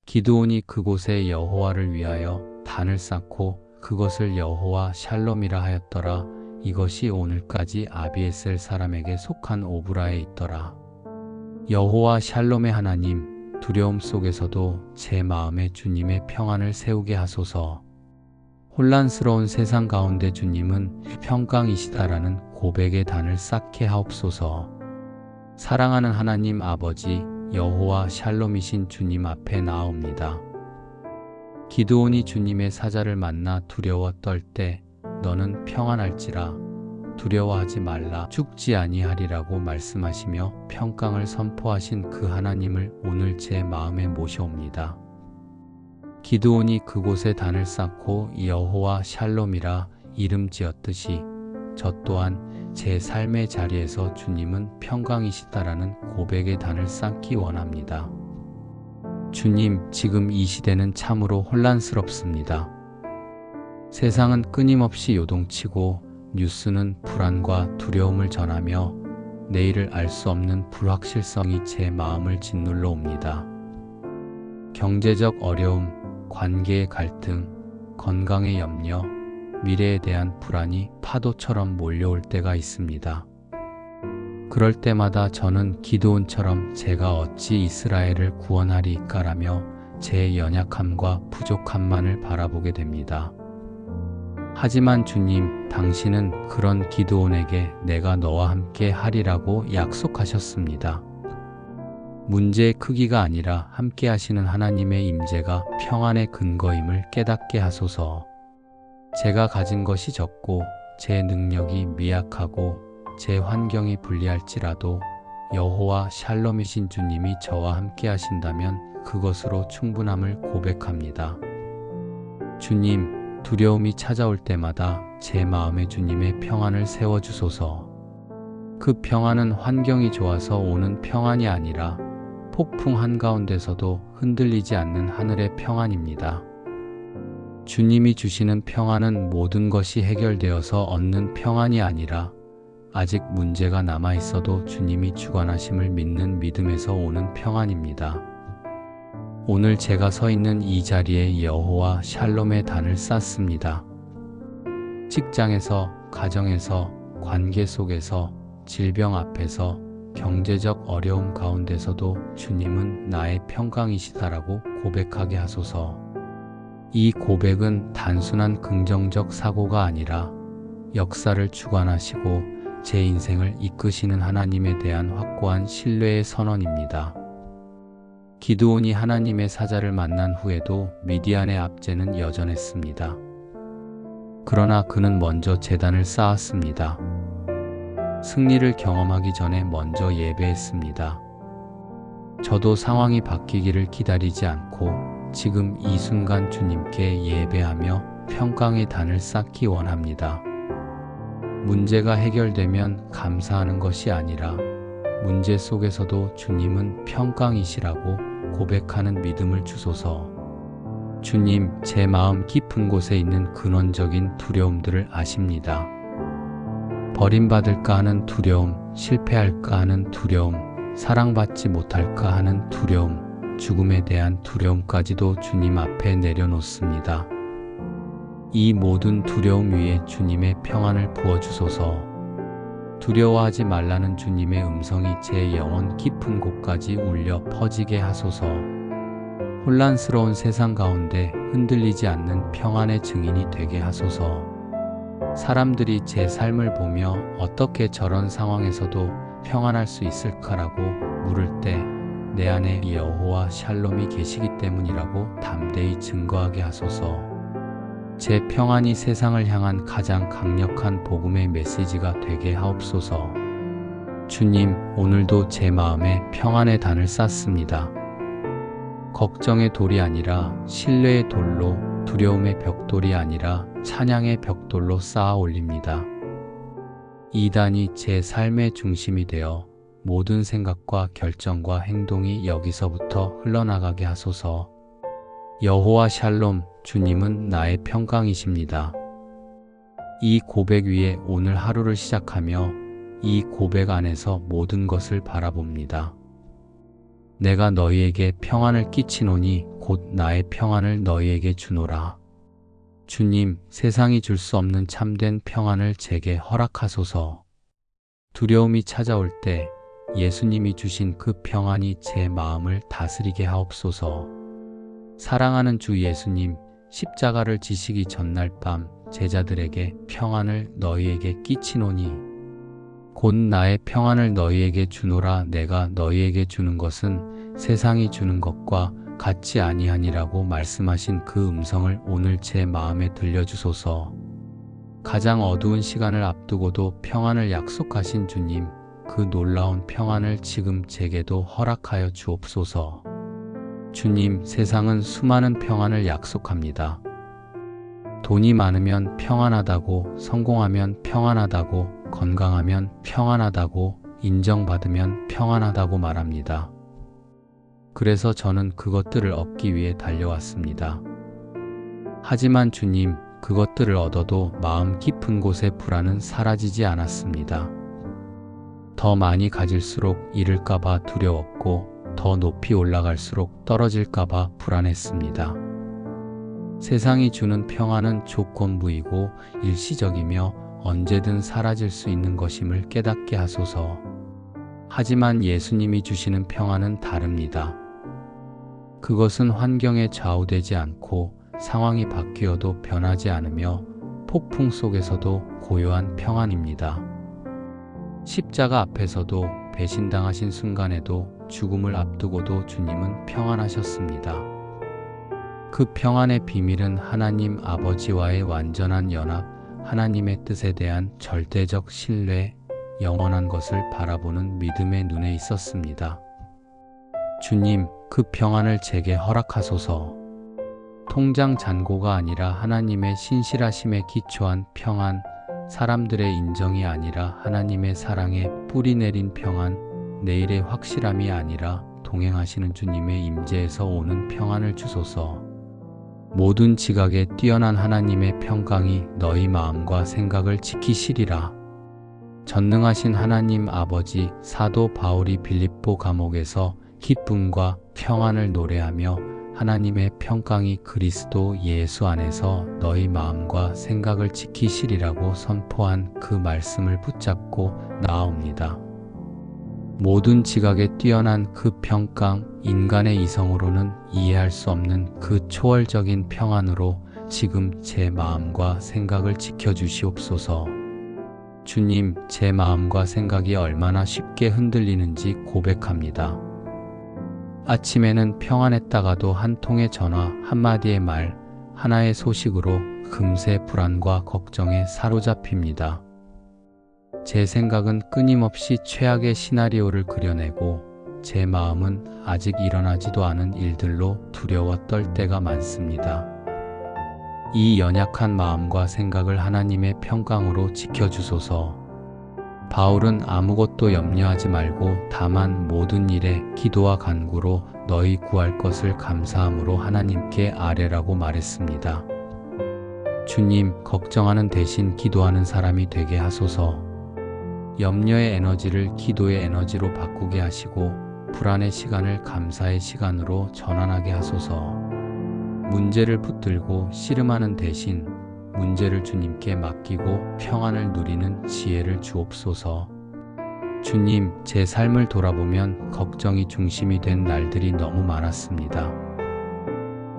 기드온이 그곳에 여호와를 위하여 단을 쌓고 그것을 여호와 샬롬이라 하였더라. 이것이 오늘까지 아비에셀 사람에게 속한 오브라에 있더라. 여호와 샬롬의 하나님, 두려움 속에서도 제 마음에 주님의 평안을 세우게 하소서. 혼란스러운 세상 가운데 주님은 평강이시다라는 고백의 단을 쌓게 하옵소서. 사랑하는 하나님 아버지, 여호와 샬롬이신 주님 앞에 나아옵니다. 기드온이 주님의 사자를 만나 두려워 떨 때 너는 평안할지라 두려워하지 말라 죽지 아니하리라고 말씀하시며 평강을 선포하신 그 하나님을 오늘 제 마음에 모셔옵니다. 기드온이 그곳에 단을 쌓고 여호와 샬롬이라 이름 지었듯이 저 또한 제 삶의 자리에서 주님은 평강이시다라는 고백의 단을 쌓기 원합니다. 주님, 지금 이 시대는 참으로 혼란스럽습니다. 세상은 끊임없이 요동치고 뉴스는 불안과 두려움을 전하며 내일을 알 수 없는 불확실성이 제 마음을 짓눌러 옵니다. 경제적 어려움, 관계의 갈등, 건강의 염려, 미래에 대한 불안이 파도처럼 몰려올 때가 있습니다. 그럴 때마다 저는 기드온처럼 제가 어찌 이스라엘을 구원하리까라며 제 연약함과 부족함만을 바라보게 됩니다. 하지만 주님, 당신은 그런 기드온에게 내가 너와 함께 하리라고 약속하셨습니다. 문제의 크기가 아니라 함께 하시는 하나님의 임재가 평안의 근거임을 깨닫게 하소서. 제가 가진 것이 적고 제 능력이 미약하고 제 환경이 불리할지라도 여호와 샬롬이신 주님이 저와 함께 하신다면 그것으로 충분함을 고백합니다. 주님, 두려움이 찾아올 때마다 제 마음에 주님의 평안을 세워주소서. 그 평안은 환경이 좋아서 오는 평안이 아니라 폭풍 한가운데서도 흔들리지 않는 하늘의 평안입니다. 주님이 주시는 평안은 모든 것이 해결되어서 얻는 평안이 아니라 아직 문제가 남아있어도 주님이 주관하심을 믿는 믿음에서 오는 평안입니다. 오늘 제가 서 있는 이 자리에 여호와 샬롬의 단을 쌓습니다. 직장에서, 가정에서, 관계 속에서, 질병 앞에서, 경제적 어려움 가운데서도 주님은 나의 평강이시다라고 고백하게 하소서. 이 고백은 단순한 긍정적 사고가 아니라 역사를 주관하시고 제 인생을 이끄시는 하나님에 대한 확고한 신뢰의 선언입니다. 기드온이 하나님의 사자를 만난 후에도 미디안의 압제는 여전했습니다. 그러나 그는 먼저 제단을 쌓았습니다. 승리를 경험하기 전에 먼저 예배했습니다. 저도 상황이 바뀌기를 기다리지 않고 지금 이 순간 주님께 예배하며 평강의 단을 쌓기 원합니다. 문제가 해결되면 감사하는 것이 아니라 문제 속에서도 주님은 평강이시라고 고백하는 믿음을 주소서. 주님, 제 마음 깊은 곳에 있는 근원적인 두려움들을 아십니다. 버림받을까 하는 두려움, 실패할까 하는 두려움, 사랑받지 못할까 하는 두려움, 죽음에 대한 두려움까지도 주님 앞에 내려놓습니다. 이 모든 두려움 위에 주님의 평안을 부어주소서. 두려워하지 말라는 주님의 음성이 제 영혼 깊은 곳까지 울려 퍼지게 하소서. 혼란스러운 세상 가운데 흔들리지 않는 평안의 증인이 되게 하소서. 사람들이 제 삶을 보며 어떻게 저런 상황에서도 평안할 수 있을까라고 물을 때 내 안에 여호와 샬롬이 계시기 때문이라고 담대히 증거하게 하소서. 제 평안이 세상을 향한 가장 강력한 복음의 메시지가 되게 하옵소서. 주님, 오늘도 제 마음에 평안의 단을 쌓습니다. 걱정의 돌이 아니라 신뢰의 돌로, 두려움의 벽돌이 아니라 찬양의 벽돌로 쌓아 올립니다. 이 단이 제 삶의 중심이 되어 모든 생각과 결정과 행동이 여기서부터 흘러나가게 하소서. 여호와 샬롬, 주님은 나의 평강이십니다. 이 고백 위에 오늘 하루를 시작하며 이 고백 안에서 모든 것을 바라봅니다. 내가 너희에게 평안을 끼치노니 곧 나의 평안을 너희에게 주노라. 주님, 세상이 줄 수 없는 참된 평안을 제게 허락하소서. 두려움이 찾아올 때 예수님이 주신 그 평안이 제 마음을 다스리게 하옵소서. 사랑하는 주 예수님, 십자가를 지시기 전날 밤 제자들에게 평안을 너희에게 끼치노니 곧 나의 평안을 너희에게 주노라. 내가 너희에게 주는 것은 세상이 주는 것과 같지 아니하니라고 말씀하신 그 음성을 오늘 제 마음에 들려주소서. 가장 어두운 시간을 앞두고도 평안을 약속하신 주님, 그 놀라운 평안을 지금 제게도 허락하여 주옵소서. 주님, 세상은 수많은 평안을 약속합니다. 돈이 많으면 평안하다고, 성공하면 평안하다고, 건강하면 평안하다고, 인정받으면 평안하다고 말합니다. 그래서 저는 그것들을 얻기 위해 달려왔습니다. 하지만 주님, 그것들을 얻어도 마음 깊은 곳의 불안은 사라지지 않았습니다. 더 많이 가질수록 잃을까봐 두려웠고, 더 높이 올라갈수록 떨어질까봐 불안했습니다. 세상이 주는 평안은 조건부이고 일시적이며 언제든 사라질 수 있는 것임을 깨닫게 하소서. 하지만 예수님이 주시는 평안은 다릅니다. 그것은 환경에 좌우되지 않고 상황이 바뀌어도 변하지 않으며 폭풍 속에서도 고요한 평안입니다. 십자가 앞에서도 배신당하신 순간에도 죽음을 앞두고도 주님은 평안하셨습니다. 그 평안의 비밀은 하나님 아버지와의 완전한 연합, 하나님의 뜻에 대한 절대적 신뢰, 영원한 것을 바라보는 믿음의 눈에 있었습니다. 주님, 그 평안을 제게 허락하소서. 통장 잔고가 아니라 하나님의 신실하심에 기초한 평안, 사람들의 인정이 아니라 하나님의 사랑에 뿌리 내린 평안, 내일의 확실함이 아니라 동행하시는 주님의 임재에서 오는 평안을 주소서. 모든 지각에 뛰어난 하나님의 평강이 너희 마음과 생각을 지키시리라. 전능하신 하나님 아버지, 사도 바울이 빌립보 감옥에서 기쁨과 평안을 노래하며 하나님의 평강이 그리스도 예수 안에서 너희 마음과 생각을 지키시리라고 선포한 그 말씀을 붙잡고 나아옵니다. 모든 지각에 뛰어난 그 평강, 인간의 이성으로는 이해할 수 없는 그 초월적인 평안으로 지금 제 마음과 생각을 지켜주시옵소서. 주님, 제 마음과 생각이 얼마나 쉽게 흔들리는지 고백합니다. 아침에는 평안했다가도 한 통의 전화, 한마디의 말, 하나의 소식으로 금세 불안과 걱정에 사로잡힙니다. 제 생각은 끊임없이 최악의 시나리오를 그려내고 제 마음은 아직 일어나지도 않은 일들로 두려워 떨 때가 많습니다. 이 연약한 마음과 생각을 하나님의 평강으로 지켜주소서. 바울은 아무것도 염려하지 말고 다만 모든 일에 기도와 간구로 너희 구할 것을 감사함으로 하나님께 아뢰라고 말했습니다. 주님, 걱정하는 대신 기도하는 사람이 되게 하소서. 염려의 에너지를 기도의 에너지로 바꾸게 하시고 불안의 시간을 감사의 시간으로 전환하게 하소서. 문제를 붙들고 씨름하는 대신 문제를 주님께 맡기고 평안을 누리는 지혜를 주옵소서. 주님, 제 삶을 돌아보면 걱정이 중심이 된 날들이 너무 많았습니다.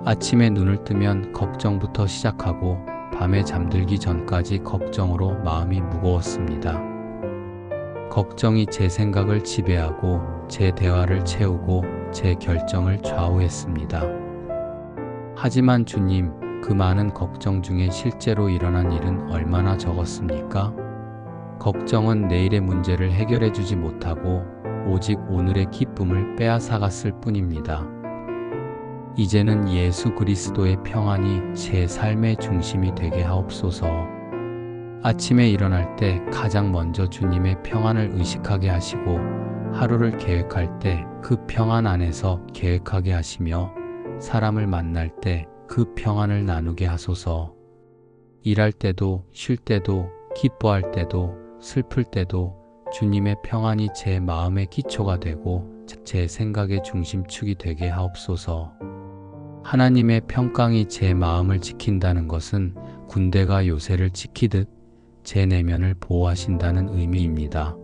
아침에 눈을 뜨면 걱정부터 시작하고 밤에 잠들기 전까지 걱정으로 마음이 무거웠습니다. 걱정이 제 생각을 지배하고 제 대화를 채우고 제 결정을 좌우했습니다. 하지만 주님, 그 많은 걱정 중에 실제로 일어난 일은 얼마나 적었습니까? 걱정은 내일의 문제를 해결해 주지 못하고 오직 오늘의 기쁨을 빼앗아갔을 뿐입니다. 이제는 예수 그리스도의 평안이 제 삶의 중심이 되게 하옵소서. 아침에 일어날 때 가장 먼저 주님의 평안을 의식하게 하시고 하루를 계획할 때 그 평안 안에서 계획하게 하시며 사람을 만날 때 그 평안을 나누게 하소서. 일할 때도 쉴 때도 기뻐할 때도 슬플 때도 주님의 평안이 제 마음의 기초가 되고 제 생각의 중심축이 되게 하옵소서. 하나님의 평강이 제 마음을 지킨다는 것은 군대가 요새를 지키듯 제 내면을 보호하신다는 의미입니다.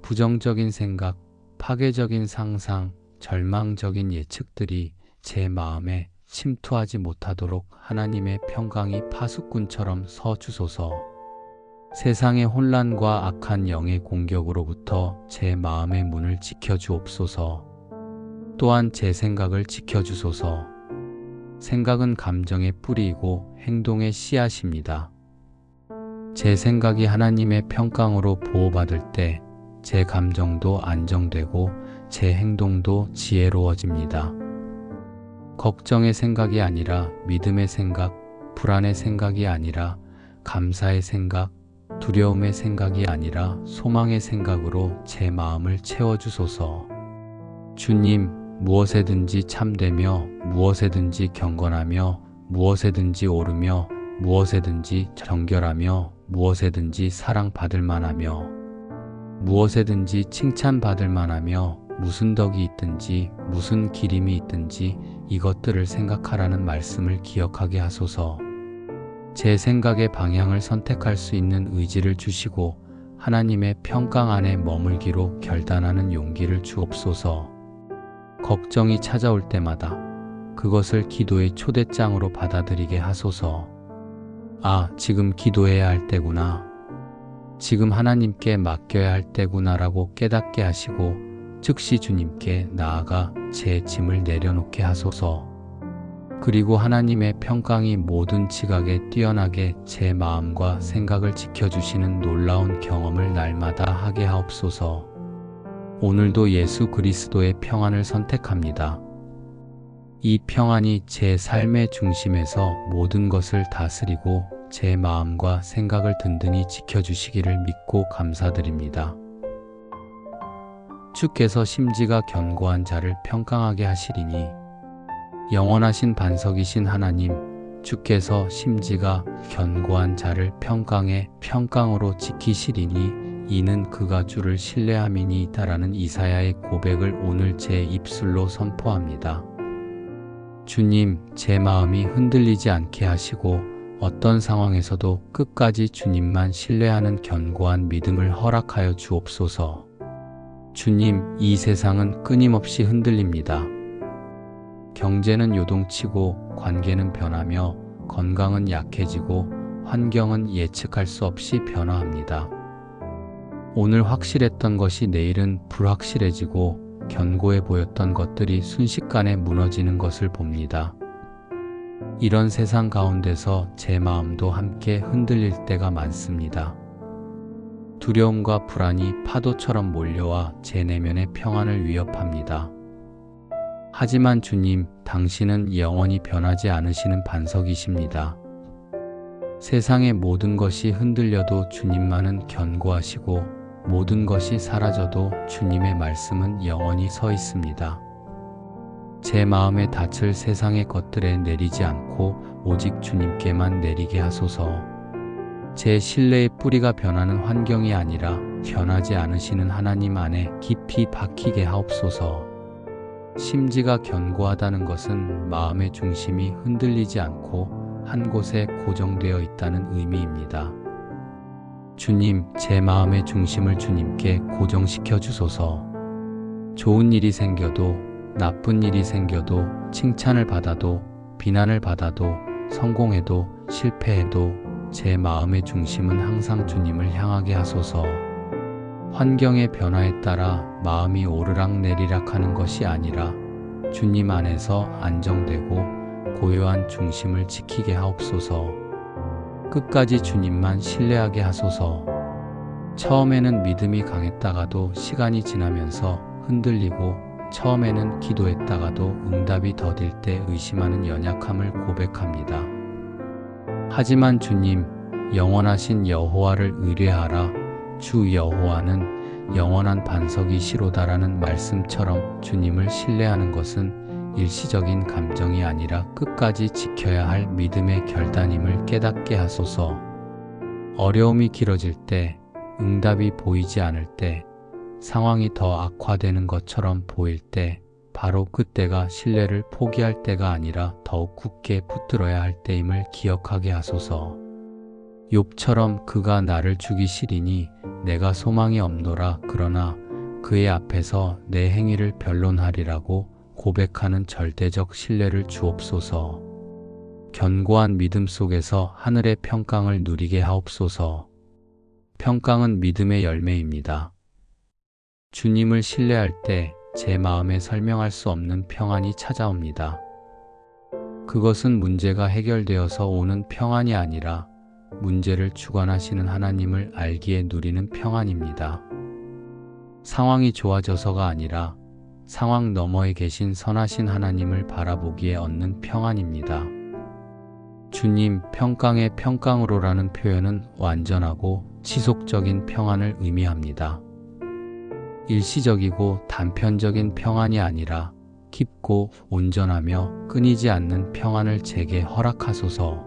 부정적인 생각, 파괴적인 상상, 절망적인 예측들이 제 마음에 침투하지 못하도록 하나님의 평강이 파수꾼처럼 서주소서. 세상의 혼란과 악한 영의 공격으로부터 제 마음의 문을 지켜주옵소서. 또한 제 생각을 지켜주소서. 생각은 감정의 뿌리이고 행동의 씨앗입니다. 제 생각이 하나님의 평강으로 보호받을 때 제 감정도 안정되고 제 행동도 지혜로워집니다. 걱정의 생각이 아니라 믿음의 생각, 불안의 생각이 아니라 감사의 생각, 두려움의 생각이 아니라 소망의 생각으로 제 마음을 채워주소서. 주님, 무엇에든지 참되며 무엇에든지 경건하며 무엇에든지 오르며 무엇에든지 정결하며 무엇에든지 사랑받을 만하며 무엇에든지 칭찬받을 만하며 무슨 덕이 있든지 무슨 기림이 있든지 이것들을 생각하라는 말씀을 기억하게 하소서. 제 생각의 방향을 선택할 수 있는 의지를 주시고 하나님의 평강 안에 머물기로 결단하는 용기를 주옵소서. 걱정이 찾아올 때마다 그것을 기도의 초대장으로 받아들이게 하소서. 아, 지금 기도해야 할 때구나. 지금 하나님께 맡겨야 할 때구나라고 깨닫게 하시고 즉시 주님께 나아가 제 짐을 내려놓게 하소서. 그리고 하나님의 평강이 모든 지각에 뛰어나게 제 마음과 생각을 지켜주시는 놀라운 경험을 날마다 하게 하옵소서. 오늘도 예수 그리스도의 평안을 선택합니다. 이 평안이 제 삶의 중심에서 모든 것을 다스리고 제 마음과 생각을 든든히 지켜주시기를 믿고 감사드립니다. 주께서 심지가 견고한 자를 평강하게 하시리니 영원하신 반석이신 하나님, 주께서 심지가 견고한 자를 평강으로 지키시리니 이는 그가 주를 신뢰함이니이다라는 이사야의 고백을 오늘 제 입술로 선포합니다. 주님, 제 마음이 흔들리지 않게 하시고 어떤 상황에서도 끝까지 주님만 신뢰하는 견고한 믿음을 허락하여 주옵소서. 주님, 이 세상은 끊임없이 흔들립니다. 경제는 요동치고 관계는 변하며 건강은 약해지고 환경은 예측할 수 없이 변화합니다. 오늘 확실했던 것이 내일은 불확실해지고 견고해 보였던 것들이 순식간에 무너지는 것을 봅니다. 이런 세상 가운데서 제 마음도 함께 흔들릴 때가 많습니다. 두려움과 불안이 파도처럼 몰려와 제 내면의 평안을 위협합니다. 하지만 주님, 당신은 영원히 변하지 않으시는 반석이십니다. 세상의 모든 것이 흔들려도 주님만은 견고하시고 모든 것이 사라져도 주님의 말씀은 영원히 서 있습니다. 제 마음에 닻을 세상의 것들에 내리지 않고 오직 주님께만 내리게 하소서. 제 신뢰의 뿌리가 변하는 환경이 아니라 변하지 않으시는 하나님 안에 깊이 박히게 하옵소서. 심지가 견고하다는 것은 마음의 중심이 흔들리지 않고 한 곳에 고정되어 있다는 의미입니다. 주님, 제 마음의 중심을 주님께 고정시켜 주소서. 좋은 일이 생겨도 나쁜 일이 생겨도 칭찬을 받아도 비난을 받아도 성공해도 실패해도 제 마음의 중심은 항상 주님을 향하게 하소서. 환경의 변화에 따라 마음이 오르락내리락 하는 것이 아니라 주님 안에서 안정되고 고요한 중심을 지키게 하옵소서. 끝까지 주님만 신뢰하게 하소서. 처음에는 믿음이 강했다가도 시간이 지나면서 흔들리고 처음에는 기도했다가도 응답이 더딜 때 의심하는 연약함을 고백합니다. 하지만 주님, 영원하신 여호와를 의뢰하라. 주 여호와는 영원한 반석이시로다라는 말씀처럼 주님을 신뢰하는 것은 일시적인 감정이 아니라 끝까지 지켜야 할 믿음의 결단임을 깨닫게 하소서. 어려움이 길어질 때, 응답이 보이지 않을 때, 상황이 더 악화되는 것처럼 보일 때 바로 그때가 신뢰를 포기할 때가 아니라 더욱 굳게 붙들어야 할 때임을 기억하게 하소서. 욥처럼 그가 나를 죽이시리니 내가 소망이 없노라. 그러나 그의 앞에서 내 행위를 변론하리라고 고백하는 절대적 신뢰를 주옵소서. 견고한 믿음 속에서 하늘의 평강을 누리게 하옵소서. 평강은 믿음의 열매입니다. 주님을 신뢰할 때 제 마음에 설명할 수 없는 평안이 찾아옵니다. 그것은 문제가 해결되어서 오는 평안이 아니라 문제를 주관하시는 하나님을 알기에 누리는 평안입니다. 상황이 좋아져서가 아니라 상황 너머에 계신 선하신 하나님을 바라보기에 얻는 평안입니다. 주님, 평강의 평강으로라는 표현은 완전하고 지속적인 평안을 의미합니다. 일시적이고 단편적인 평안이 아니라 깊고 온전하며 끊이지 않는 평안을 제게 허락하소서.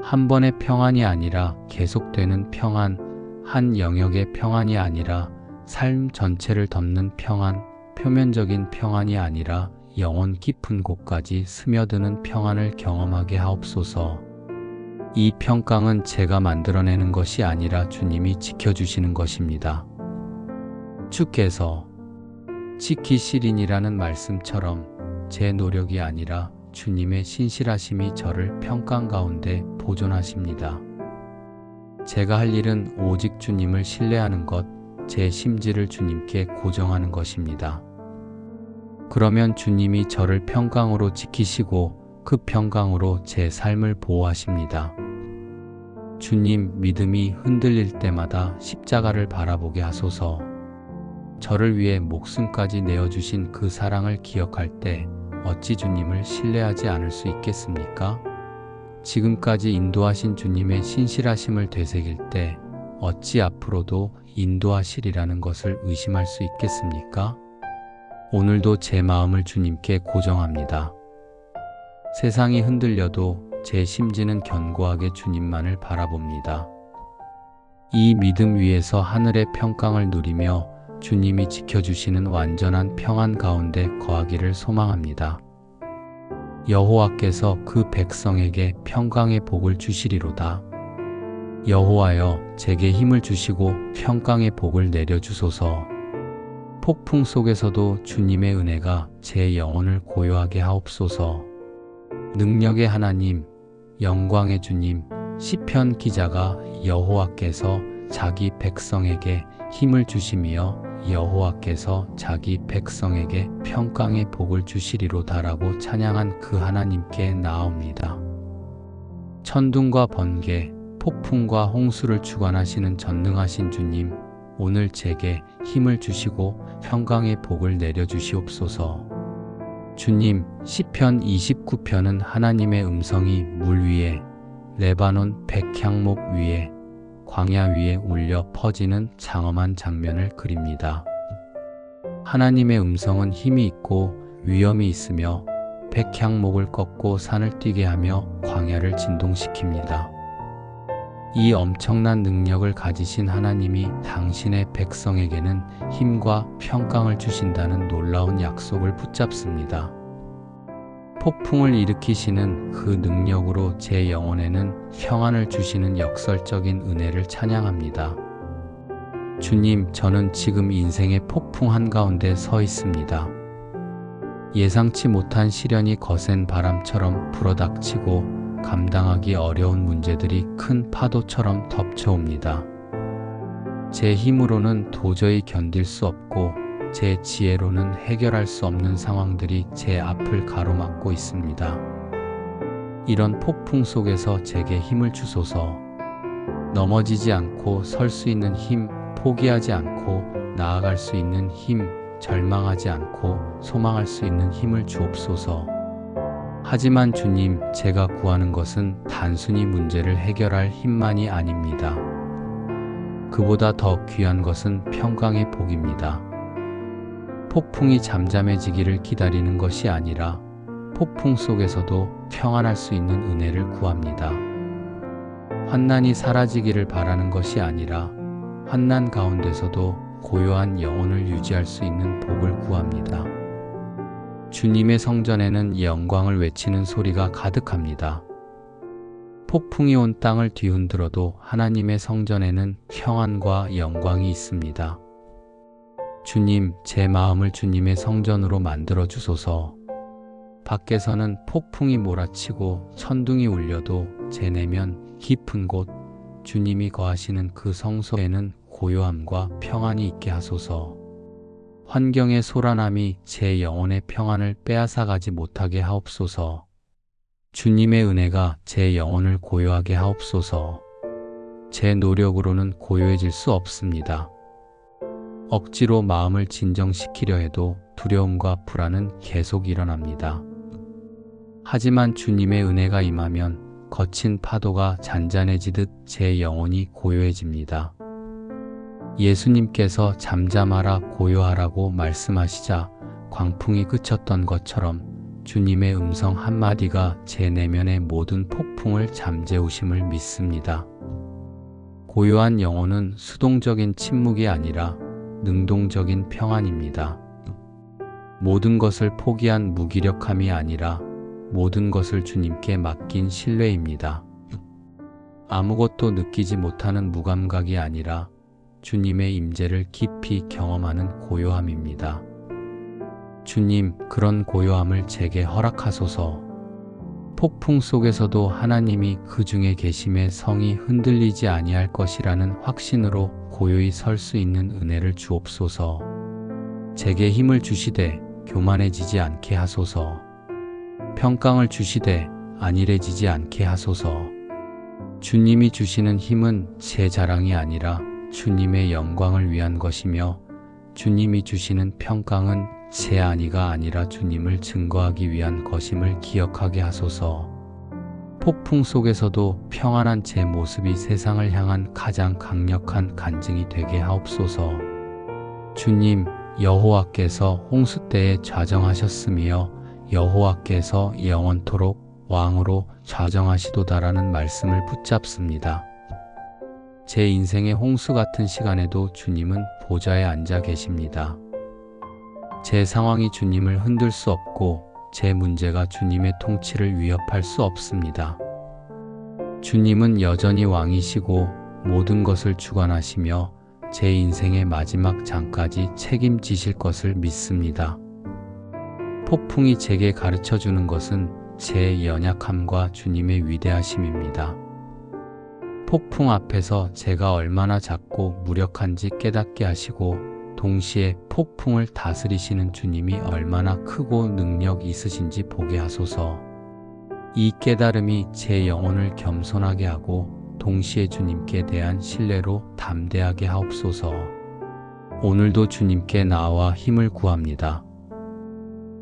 한 번의 평안이 아니라 계속되는 평안, 한 영역의 평안이 아니라 삶 전체를 덮는 평안, 표면적인 평안이 아니라 영혼 깊은 곳까지 스며드는 평안을 경험하게 하옵소서. 이 평강은 제가 만들어내는 것이 아니라 주님이 지켜주시는 것입니다. 주께서 지키시리니라는 말씀처럼 제 노력이 아니라 주님의 신실하심이 저를 평강 가운데 보존하십니다. 제가 할 일은 오직 주님을 신뢰하는 것, 제 심지를 주님께 고정하는 것입니다. 그러면 주님이 저를 평강으로 지키시고 그 평강으로 제 삶을 보호하십니다. 주님, 믿음이 흔들릴 때마다 십자가를 바라보게 하소서. 저를 위해 목숨까지 내어주신 그 사랑을 기억할 때 어찌 주님을 신뢰하지 않을 수 있겠습니까? 지금까지 인도하신 주님의 신실하심을 되새길 때 어찌 앞으로도 인도하시리라는 것을 의심할 수 있겠습니까? 오늘도 제 마음을 주님께 고정합니다. 세상이 흔들려도 제 심지는 견고하게 주님만을 바라봅니다. 이 믿음 위에서 하늘의 평강을 누리며 주님이 지켜주시는 완전한 평안 가운데 거하기를 소망합니다. 여호와께서 그 백성에게 평강의 복을 주시리로다. 여호와여, 제게 힘을 주시고 평강의 복을 내려주소서. 폭풍 속에서도 주님의 은혜가 제 영혼을 고요하게 하옵소서. 능력의 하나님, 영광의 주님, 시편 기자가 여호와께서 자기 백성에게 힘을 주시며 여호와께서 자기 백성에게 평강의 복을 주시리로다라고 찬양한 그 하나님께 나아옵니다. 천둥과 번개, 폭풍과 홍수를 주관하시는 전능하신 주님, 오늘 제게 힘을 주시고 평강의 복을 내려주시옵소서. 주님, 시편 29편은 하나님의 음성이 물 위에, 레바논 백향목 위에, 광야 위에 울려 퍼지는 장엄한 장면을 그립니다. 하나님의 음성은 힘이 있고 위엄이 있으며 백향목을 꺾고 산을 뛰게 하며 광야를 진동시킵니다. 이 엄청난 능력을 가지신 하나님이 당신의 백성에게는 힘과 평강을 주신다는 놀라운 약속을 붙잡습니다. 폭풍을 일으키시는 그 능력으로 제 영혼에는 평안을 주시는 역설적인 은혜를 찬양합니다. 주님, 저는 지금 인생의 폭풍 한가운데 서 있습니다. 예상치 못한 시련이 거센 바람처럼 불어닥치고 감당하기 어려운 문제들이 큰 파도처럼 덮쳐옵니다. 제 힘으로는 도저히 견딜 수 없고 제 지혜로는 해결할 수 없는 상황들이 제 앞을 가로막고 있습니다. 이런 폭풍 속에서 제게 힘을 주소서. 넘어지지 않고 설 수 있는 힘, 포기하지 않고 나아갈 수 있는 힘, 절망하지 않고 소망할 수 있는 힘을 주옵소서. 하지만 주님, 제가 구하는 것은 단순히 문제를 해결할 힘만이 아닙니다. 그보다 더 귀한 것은 평강의 복입니다. 폭풍이 잠잠해지기를 기다리는 것이 아니라 폭풍 속에서도 평안할 수 있는 은혜를 구합니다. 환난이 사라지기를 바라는 것이 아니라 환난 가운데서도 고요한 영혼을 유지할 수 있는 복을 구합니다. 주님의 성전에는 영광을 외치는 소리가 가득합니다. 폭풍이 온 땅을 뒤흔들어도 하나님의 성전에는 평안과 영광이 있습니다. 주님, 제 마음을 주님의 성전으로 만들어 주소서. 밖에서는 폭풍이 몰아치고 천둥이 울려도 제 내면 깊은 곳, 주님이 거하시는 그 성소에는 고요함과 평안이 있게 하소서. 환경의 소란함이 제 영혼의 평안을 빼앗아가지 못하게 하옵소서. 주님의 은혜가 제 영혼을 고요하게 하옵소서. 제 노력으로는 고요해질 수 없습니다. 억지로 마음을 진정시키려 해도 두려움과 불안은 계속 일어납니다. 하지만 주님의 은혜가 임하면 거친 파도가 잔잔해지듯 제 영혼이 고요해집니다. 예수님께서 잠잠하라 고요하라고 말씀하시자 광풍이 그쳤던 것처럼 주님의 음성 한마디가 제 내면의 모든 폭풍을 잠재우심을 믿습니다. 고요한 영혼은 수동적인 침묵이 아니라 능동적인 평안입니다. 모든 것을 포기한 무기력함이 아니라 모든 것을 주님께 맡긴 신뢰입니다. 아무것도 느끼지 못하는 무감각이 아니라 주님의 임재를 깊이 경험하는 고요함입니다. 주님, 그런 고요함을 제게 허락하소서. 폭풍 속에서도 하나님이 그 중에 계심에 성이 흔들리지 아니할 것이라는 확신으로 고요히 설 수 있는 은혜를 주옵소서. 제게 힘을 주시되 교만해지지 않게 하소서. 평강을 주시되 안일해지지 않게 하소서. 주님이 주시는 힘은 제 자랑이 아니라 주님의 영광을 위한 것이며 주님이 주시는 평강은 제 안위가 아니라 주님을 증거하기 위한 것임을 기억하게 하소서. 폭풍 속에서도 평안한 제 모습이 세상을 향한 가장 강력한 간증이 되게 하옵소서. 주님, 여호와께서 홍수 때에 좌정하셨으며 여호와께서 영원토록 왕으로 좌정하시도다라는 말씀을 붙잡습니다. 제 인생의 홍수 같은 시간에도 주님은 보좌에 앉아 계십니다. 제 상황이 주님을 흔들 수 없고 제 문제가 주님의 통치를 위협할 수 없습니다. 주님은 여전히 왕이시고 모든 것을 주관하시며 제 인생의 마지막 장까지 책임지실 것을 믿습니다. 폭풍이 제게 가르쳐주는 것은 제 연약함과 주님의 위대하심입니다. 폭풍 앞에서 제가 얼마나 작고 무력한지 깨닫게 하시고 동시에 폭풍을 다스리시는 주님이 얼마나 크고 능력 있으신지 보게 하소서. 이 깨달음이 제 영혼을 겸손하게 하고 동시에 주님께 대한 신뢰로 담대하게 하옵소서. 오늘도 주님께 나와 힘을 구합니다.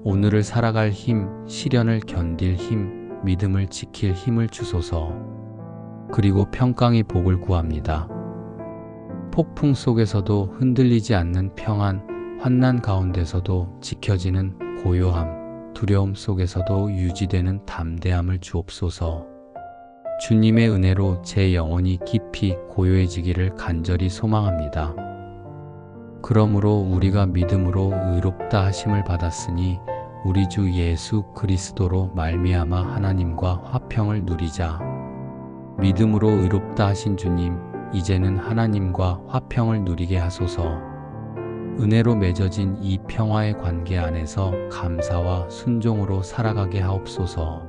오늘을 살아갈 힘, 시련을 견딜 힘, 믿음을 지킬 힘을 주소서. 그리고 평강의 복을 구합니다. 폭풍 속에서도 흔들리지 않는 평안, 환난 가운데서도 지켜지는 고요함, 두려움 속에서도 유지되는 담대함을 주옵소서. 주님의 은혜로 제 영혼이 깊이 고요해지기를 간절히 소망합니다. 그러므로 우리가 믿음으로 의롭다 하심을 받았으니 우리 주 예수 그리스도로 말미암아 하나님과 화평을 누리자. 믿음으로 의롭다 하신 주님, 이제는 하나님과 화평을 누리게 하소서. 은혜로 맺어진 이 평화의 관계 안에서 감사와 순종으로 살아가게 하옵소서.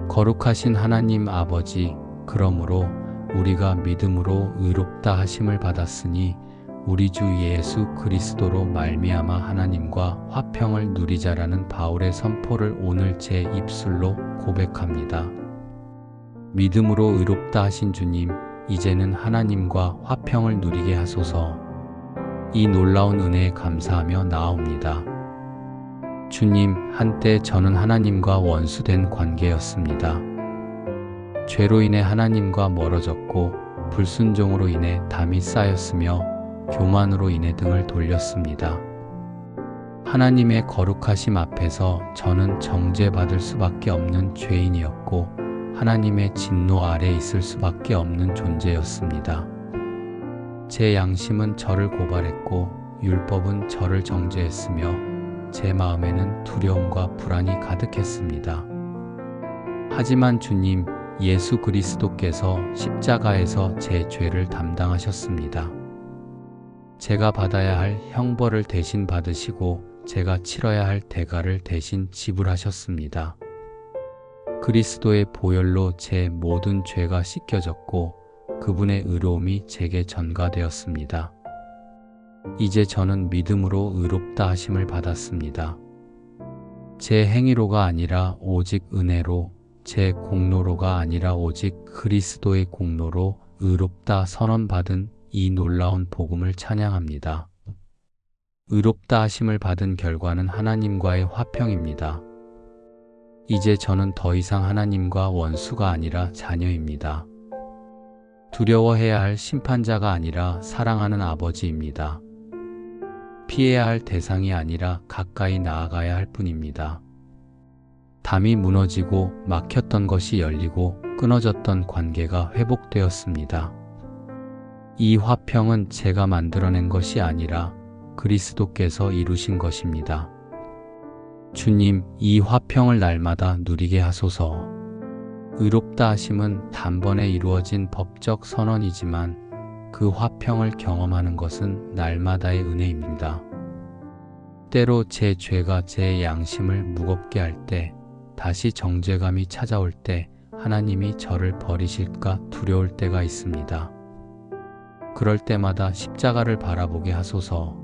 거룩하신 하나님 아버지, 그러므로 우리가 믿음으로 의롭다 하심을 받았으니 우리 주 예수 그리스도로 말미암아 하나님과 화평을 누리자라는 바울의 선포를 오늘 제 입술로 고백합니다. 믿음으로 의롭다 하신 주님, 이제는 하나님과 화평을 누리게 하소서. 이 놀라운 은혜에 감사하며 나아옵니다. 주님, 한때 저는 하나님과 원수된 관계였습니다. 죄로 인해 하나님과 멀어졌고 불순종으로 인해 담이 쌓였으며 교만으로 인해 등을 돌렸습니다. 하나님의 거룩하심 앞에서 저는 정죄받을 수밖에 없는 죄인이었고 하나님의 진노 아래 있을 수밖에 없는 존재였습니다. 제 양심은 저를 고발했고 율법은 저를 정죄했으며 제 마음에는 두려움과 불안이 가득했습니다. 하지만 주님 예수 그리스도께서 십자가에서 제 죄를 담당하셨습니다. 제가 받아야 할 형벌을 대신 받으시고 제가 치러야 할 대가를 대신 지불하셨습니다. 그리스도의 보혈로 제 모든 죄가 씻겨졌고 그분의 의로움이 제게 전가되었습니다. 이제 저는 믿음으로 의롭다 하심을 받았습니다. 제 행위로가 아니라 오직 은혜로, 제 공로로가 아니라 오직 그리스도의 공로로 의롭다 선언받은 이 놀라운 복음을 찬양합니다. 의롭다 하심을 받은 결과는 하나님과의 화평입니다. 이제 저는 더 이상 하나님과 원수가 아니라 자녀입니다. 두려워해야 할 심판자가 아니라 사랑하는 아버지입니다. 피해야 할 대상이 아니라 가까이 나아가야 할 뿐입니다. 담이 무너지고 막혔던 것이 열리고 끊어졌던 관계가 회복되었습니다. 이 화평은 제가 만들어낸 것이 아니라 그리스도께서 이루신 것입니다. 주님, 이 화평을 날마다 누리게 하소서. 의롭다 하심은 단번에 이루어진 법적 선언이지만 그 화평을 경험하는 것은 날마다의 은혜입니다. 때로 제 죄가 제 양심을 무겁게 할 때, 다시 정죄감이 찾아올 때 하나님이 저를 버리실까 두려울 때가 있습니다. 그럴 때마다 십자가를 바라보게 하소서.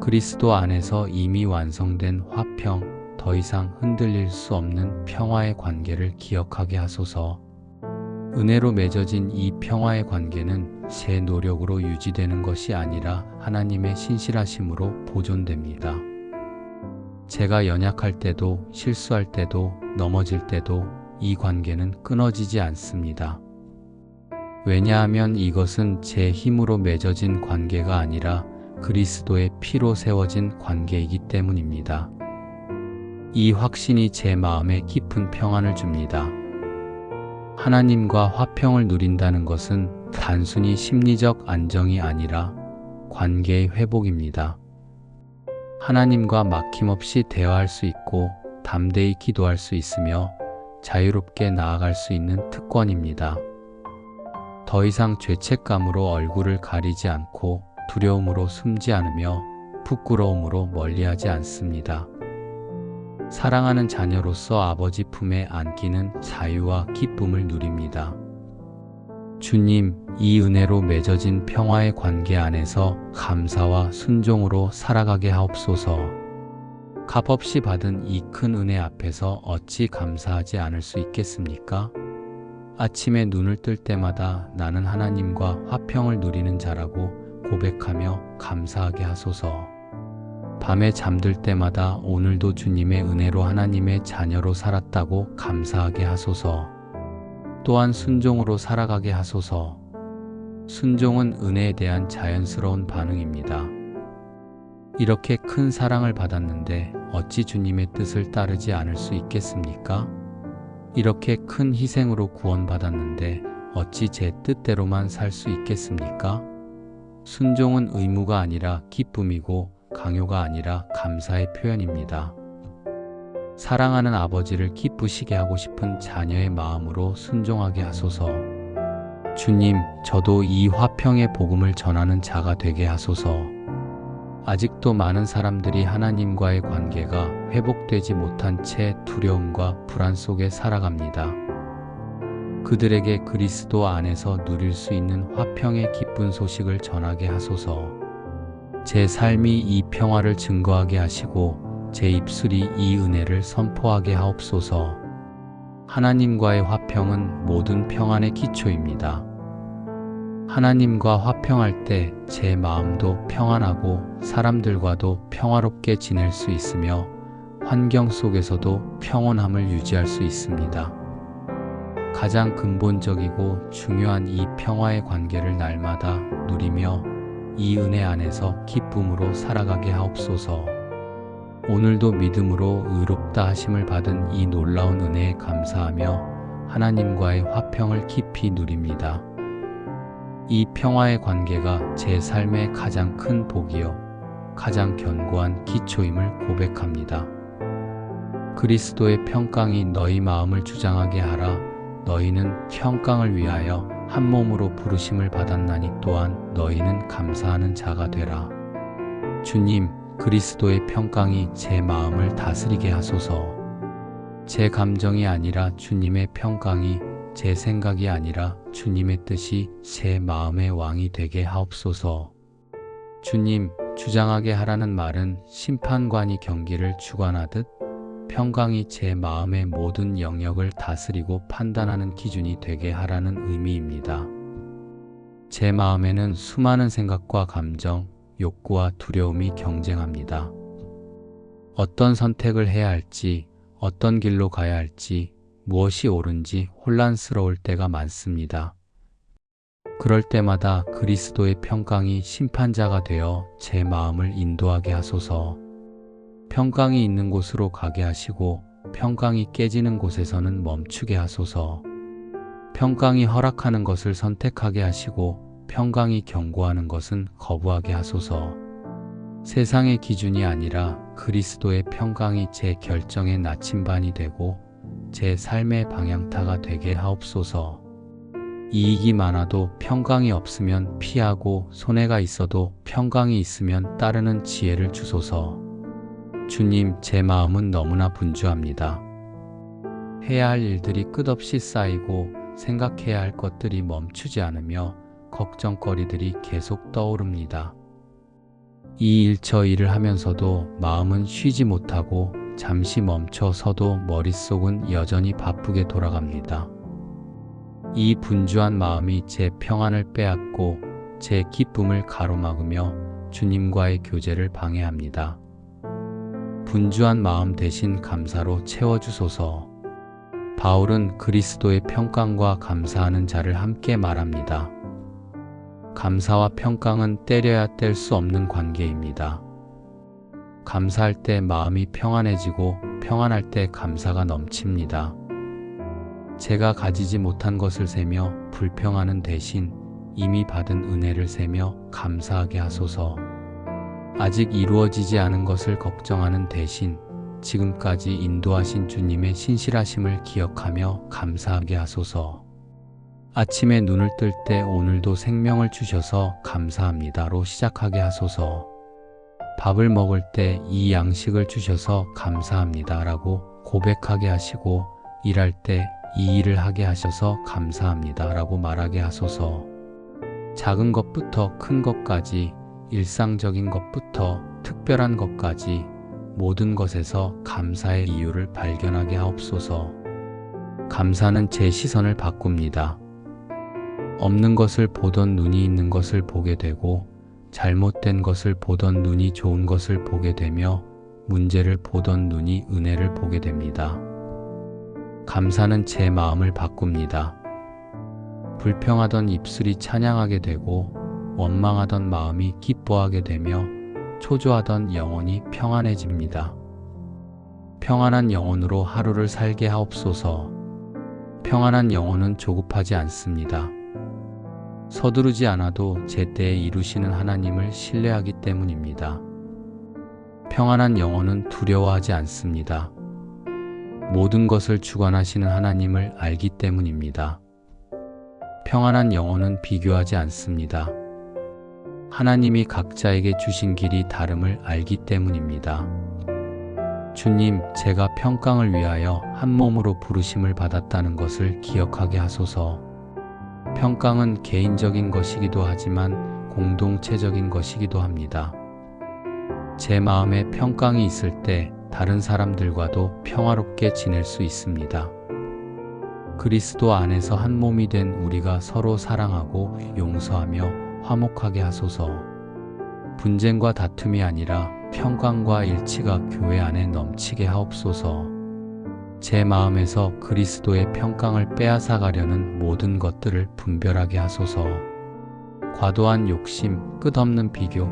그리스도 안에서 이미 완성된 화평, 더 이상 흔들릴 수 없는 평화의 관계를 기억하게 하소서. 은혜로 맺어진 이 평화의 관계는 제 노력으로 유지되는 것이 아니라 하나님의 신실하심으로 보존됩니다. 제가 연약할 때도, 실수할 때도, 넘어질 때도 이 관계는 끊어지지 않습니다. 왜냐하면 이것은 제 힘으로 맺어진 관계가 아니라 그리스도의 피로 세워진 관계이기 때문입니다. 이 확신이 제 마음에 깊은 평안을 줍니다. 하나님과 화평을 누린다는 것은 단순히 심리적 안정이 아니라 관계의 회복입니다. 하나님과 막힘없이 대화할 수 있고 담대히 기도할 수 있으며 자유롭게 나아갈 수 있는 특권입니다. 더 이상 죄책감으로 얼굴을 가리지 않고 두려움으로 숨지 않으며 부끄러움으로 멀리하지 않습니다. 사랑하는 자녀로서 아버지 품에 안기는 자유와 기쁨을 누립니다. 주님, 이 은혜로 맺어진 평화의 관계 안에서 감사와 순종으로 살아가게 하옵소서. 값없이 받은 이 큰 은혜 앞에서 어찌 감사하지 않을 수 있겠습니까? 아침에 눈을 뜰 때마다 나는 하나님과 화평을 누리는 자라고 고백하며 감사하게 하소서. 밤에 잠들 때마다 오늘도 주님의 은혜로 하나님의 자녀로 살았다고 감사하게 하소서. 또한 순종으로 살아가게 하소서. 순종은 은혜에 대한 자연스러운 반응입니다. 이렇게 큰 사랑을 받았는데 어찌 주님의 뜻을 따르지 않을 수 있겠습니까? 이렇게 큰 희생으로 구원받았는데 어찌 제 뜻대로만 살 수 있겠습니까? 순종은 의무가 아니라 기쁨이고 강요가 아니라 감사의 표현입니다. 사랑하는 아버지를 기쁘시게 하고 싶은 자녀의 마음으로 순종하게 하소서. 주님, 저도 이 화평의 복음을 전하는 자가 되게 하소서. 아직도 많은 사람들이 하나님과의 관계가 회복되지 못한 채 두려움과 불안 속에 살아갑니다. 그들에게 그리스도 안에서 누릴 수 있는 화평의 기쁜 소식을 전하게 하소서. 제 삶이 이 평화를 증거하게 하시고 제 입술이 이 은혜를 선포하게 하옵소서. 하나님과의 화평은 모든 평안의 기초입니다. 하나님과 화평할 때 제 마음도 평안하고 사람들과도 평화롭게 지낼 수 있으며 환경 속에서도 평온함을 유지할 수 있습니다. 가장 근본적이고 중요한 이 평화의 관계를 날마다 누리며 이 은혜 안에서 기쁨으로 살아가게 하옵소서. 오늘도 믿음으로 의롭다 하심을 받은 이 놀라운 은혜에 감사하며 하나님과의 화평을 깊이 누립니다. 이 평화의 관계가 제 삶의 가장 큰 복이요, 가장 견고한 기초임을 고백합니다. 그리스도의 평강이 너희 마음을 주장하게 하라. 너희는 평강을 위하여 한 몸으로 부르심을 받았나니 또한 너희는 감사하는 자가 되라. 주님, 그리스도의 평강이 제 마음을 다스리게 하소서. 제 감정이 아니라 주님의 평강이, 제 생각이 아니라 주님의 뜻이 제 마음의 왕이 되게 하옵소서. 주님, 주장하게 하라는 말은 심판관이 경기를 주관하듯 평강이 제 마음의 모든 영역을 다스리고 판단하는 기준이 되게 하라는 의미입니다. 제 마음에는 수많은 생각과 감정, 욕구와 두려움이 경쟁합니다. 어떤 선택을 해야 할지, 어떤 길로 가야 할지, 무엇이 옳은지 혼란스러울 때가 많습니다. 그럴 때마다 그리스도의 평강이 심판자가 되어 제 마음을 인도하게 하소서. 평강이 있는 곳으로 가게 하시고 평강이 깨지는 곳에서는 멈추게 하소서. 평강이 허락하는 것을 선택하게 하시고 평강이 경고하는 것은 거부하게 하소서. 세상의 기준이 아니라 그리스도의 평강이 제 결정의 나침반이 되고 제 삶의 방향타가 되게 하옵소서. 이익이 많아도 평강이 없으면 피하고 손해가 있어도 평강이 있으면 따르는 지혜를 주소서. 주님, 제 마음은 너무나 분주합니다. 해야 할 일들이 끝없이 쌓이고 생각해야 할 것들이 멈추지 않으며 걱정거리들이 계속 떠오릅니다. 이 일 저 일을 하면서도 마음은 쉬지 못하고 잠시 멈춰서도 머릿속은 여전히 바쁘게 돌아갑니다. 이 분주한 마음이 제 평안을 빼앗고 제 기쁨을 가로막으며 주님과의 교제를 방해합니다. 분주한 마음 대신 감사로 채워주소서. 바울은 그리스도의 평강과 감사하는 자를 함께 말합니다. 감사와 평강은 때려야 뗄 수 없는 관계입니다. 감사할 때 마음이 평안해지고 평안할 때 감사가 넘칩니다. 제가 가지지 못한 것을 세며 불평하는 대신 이미 받은 은혜를 세며 감사하게 하소서. 아직 이루어지지 않은 것을 걱정하는 대신 지금까지 인도하신 주님의 신실하심을 기억하며 감사하게 하소서. 아침에 눈을 뜰 때 오늘도 생명을 주셔서 감사합니다로 시작하게 하소서. 밥을 먹을 때 이 양식을 주셔서 감사합니다라고 고백하게 하시고 일할 때 이 일을 하게 하셔서 감사합니다라고 말하게 하소서. 작은 것부터 큰 것까지, 일상적인 것부터 특별한 것까지 모든 것에서 감사의 이유를 발견하게 하옵소서. 감사는 제 시선을 바꿉니다. 없는 것을 보던 눈이 있는 것을 보게 되고 잘못된 것을 보던 눈이 좋은 것을 보게 되며 문제를 보던 눈이 은혜를 보게 됩니다. 감사는 제 마음을 바꿉니다. 불평하던 입술이 찬양하게 되고 원망하던 마음이 기뻐하게 되며 초조하던 영혼이 평안해집니다. 평안한 영혼으로 하루를 살게 하옵소서. 평안한 영혼은 조급하지 않습니다. 서두르지 않아도 제때에 이루시는 하나님을 신뢰하기 때문입니다. 평안한 영혼은 두려워하지 않습니다. 모든 것을 주관하시는 하나님을 알기 때문입니다. 평안한 영혼은 비교하지 않습니다. 하나님이 각자에게 주신 길이 다름을 알기 때문입니다. 주님, 제가 평강을 위하여 한 몸으로 부르심을 받았다는 것을 기억하게 하소서. 평강은 개인적인 것이기도 하지만 공동체적인 것이기도 합니다. 제 마음에 평강이 있을 때 다른 사람들과도 평화롭게 지낼 수 있습니다. 그리스도 안에서 한 몸이 된 우리가 서로 사랑하고 용서하며 화목하게 하소서. 분쟁과 다툼이 아니라 평강과 일치가 교회 안에 넘치게 하옵소서. 제 마음에서 그리스도의 평강을 빼앗아 가려는 모든 것들을 분별하게 하소서. 과도한 욕심, 끝없는 비교,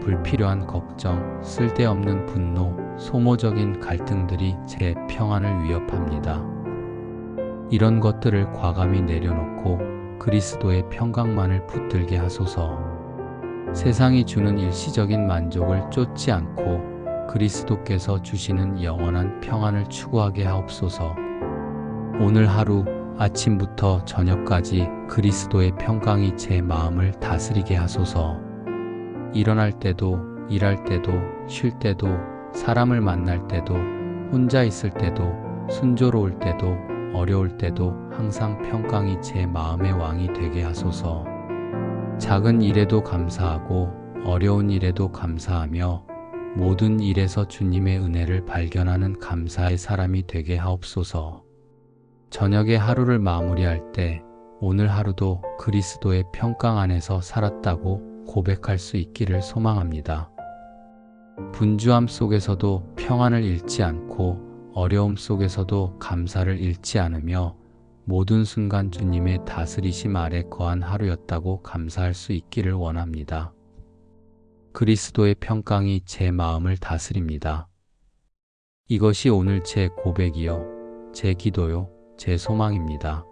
불필요한 걱정, 쓸데없는 분노, 소모적인 갈등들이 제 평안을 위협합니다. 이런 것들을 과감히 내려놓고 그리스도의 평강만을 붙들게 하소서. 세상이 주는 일시적인 만족을 쫓지 않고 그리스도께서 주시는 영원한 평안을 추구하게 하옵소서. 오늘 하루 아침부터 저녁까지 그리스도의 평강이 제 마음을 다스리게 하소서. 일어날 때도, 일할 때도, 쉴 때도, 사람을 만날 때도, 혼자 있을 때도, 순조로울 때도, 어려울 때도 항상 평강이 제 마음의 왕이 되게 하소서. 작은 일에도 감사하고 어려운 일에도 감사하며 모든 일에서 주님의 은혜를 발견하는 감사의 사람이 되게 하옵소서. 저녁에 하루를 마무리할 때 오늘 하루도 그리스도의 평강 안에서 살았다고 고백할 수 있기를 소망합니다. 분주함 속에서도 평안을 잃지 않고 어려움 속에서도 감사를 잃지 않으며 모든 순간 주님의 다스리심 아래 거한 하루였다고 감사할 수 있기를 원합니다. 그리스도의 평강이 제 마음을 다스립니다. 이것이 오늘 제 고백이요, 제 기도요, 제 소망입니다.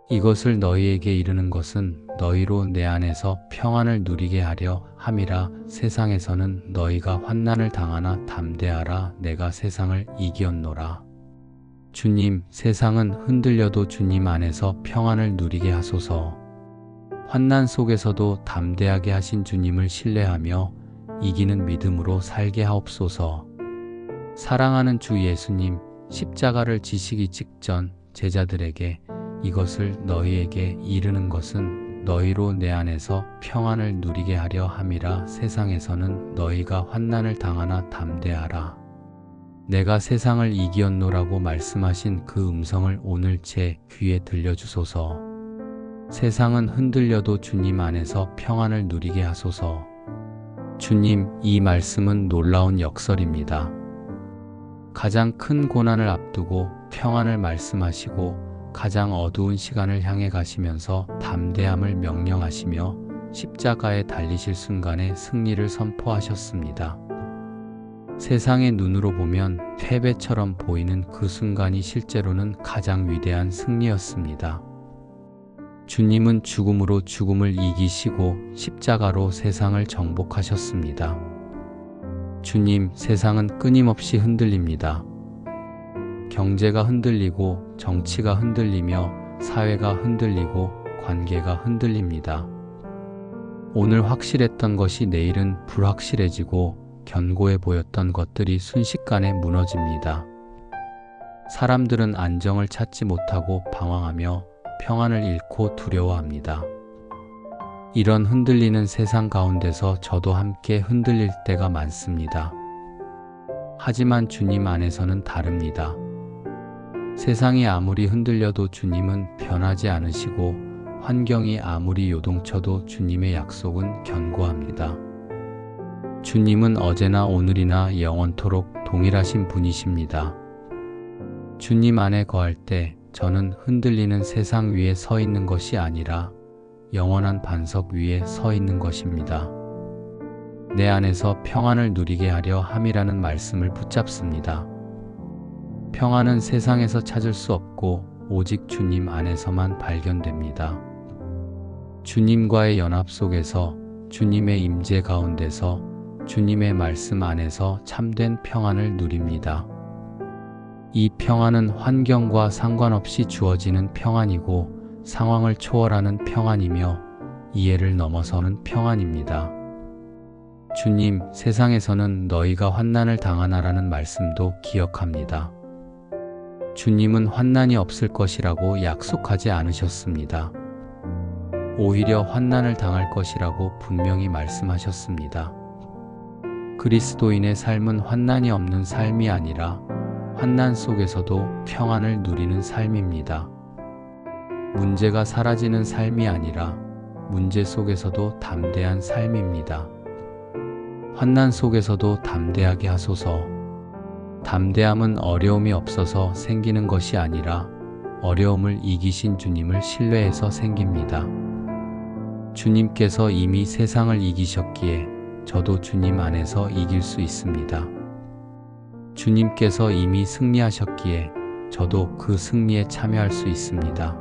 이것을 너희에게 이르는 것은 너희로 내 안에서 평안을 누리게 하려 함이라. 세상에서는 너희가 환난을 당하나 담대하라. 내가 세상을 이기었노라. 주님, 세상은 흔들려도 주님 안에서 평안을 누리게 하소서. 환난 속에서도 담대하게 하신 주님을 신뢰하며 이기는 믿음으로 살게 하옵소서. 사랑하는 주 예수님, 십자가를 지시기 직전 제자들에게 이것을 너희에게 이르는 것은 너희로 내 안에서 평안을 누리게 하려 함이라. 세상에서는 너희가 환난을 당하나 담대하라. 내가 세상을 이기었노라고 말씀하신 그 음성을 오늘 제 귀에 들려주소서. 세상은 흔들려도 주님 안에서 평안을 누리게 하소서. 주님, 이 말씀은 놀라운 역설입니다. 가장 큰 고난을 앞두고 평안을 말씀하시고 가장 어두운 시간을 향해 가시면서 담대함을 명령하시며 십자가에 달리실 순간에 승리를 선포하셨습니다. 세상의 눈으로 보면 패배처럼 보이는 그 순간이 실제로는 가장 위대한 승리였습니다. 주님은 죽음으로 죽음을 이기시고 십자가로 세상을 정복하셨습니다. 주님, 세상은 끊임없이 흔들립니다. 경제가 흔들리고 정치가 흔들리며 사회가 흔들리고 관계가 흔들립니다. 오늘 확실했던 것이 내일은 불확실해지고 견고해 보였던 것들이 순식간에 무너집니다. 사람들은 안정을 찾지 못하고 방황하며 평안을 잃고 두려워합니다. 이런 흔들리는 세상 가운데서 저도 함께 흔들릴 때가 많습니다. 하지만 주님 안에서는 다릅니다. 세상이 아무리 흔들려도 주님은 변하지 않으시고 환경이 아무리 요동쳐도 주님의 약속은 견고합니다. 주님은 어제나 오늘이나 영원토록 동일하신 분이십니다. 주님 안에 거할 때 저는 흔들리는 세상 위에 서 있는 것이 아니라 영원한 반석 위에 서 있는 것입니다. 내 안에서 평안을 누리게 하려 함이라는 말씀을 붙잡습니다. 평안은 세상에서 찾을 수 없고 오직 주님 안에서만 발견됩니다. 주님과의 연합 속에서 주님의 임재 가운데서 주님의 말씀 안에서 참된 평안을 누립니다. 이 평안은 환경과 상관없이 주어지는 평안이고 상황을 초월하는 평안이며 이해를 넘어서는 평안입니다. 주님, 세상에서는 너희가 환난을 당하나라는 말씀도 기억합니다. 주님은 환난이 없을 것이라고 약속하지 않으셨습니다. 오히려 환난을 당할 것이라고 분명히 말씀하셨습니다. 그리스도인의 삶은 환난이 없는 삶이 아니라 환난 속에서도 평안을 누리는 삶입니다. 문제가 사라지는 삶이 아니라 문제 속에서도 담대한 삶입니다. 환난 속에서도 담대하게 하소서. 담대함은 어려움이 없어서 생기는 것이 아니라 어려움을 이기신 주님을 신뢰해서 생깁니다. 주님께서 이미 세상을 이기셨기에 저도 주님 안에서 이길 수 있습니다. 주님께서 이미 승리하셨기에 저도 그 승리에 참여할 수 있습니다.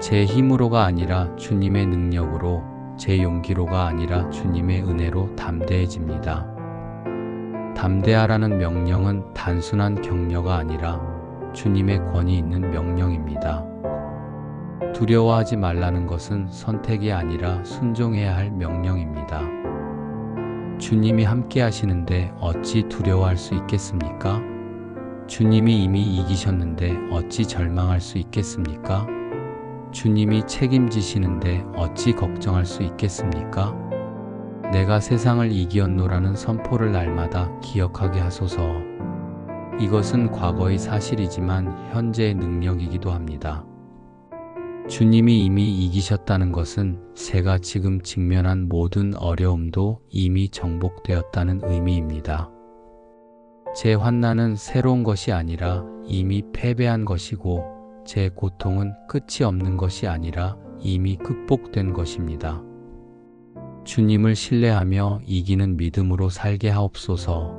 제 힘으로가 아니라 주님의 능력으로, 제 용기로가 아니라 주님의 은혜로 담대해집니다. 담대하라는 명령은 단순한 격려가 아니라 주님의 권위 있는 명령입니다. 두려워하지 말라는 것은 선택이 아니라 순종해야 할 명령입니다. 주님이 함께 하시는데 어찌 두려워할 수 있겠습니까? 주님이 이미 이기셨는데 어찌 절망할 수 있겠습니까? 주님이 책임지시는데 어찌 걱정할 수 있겠습니까? 내가 세상을 이기었노라는 선포를 날마다 기억하게 하소서. 이것은 과거의 사실이지만 현재의 능력이기도 합니다. 주님이 이미 이기셨다는 것은 제가 지금 직면한 모든 어려움도 이미 정복되었다는 의미입니다. 제 환난은 새로운 것이 아니라 이미 패배한 것이고, 제 고통은 끝이 없는 것이 아니라 이미 극복된 것입니다. 주님을 신뢰하며 이기는 믿음으로 살게 하옵소서.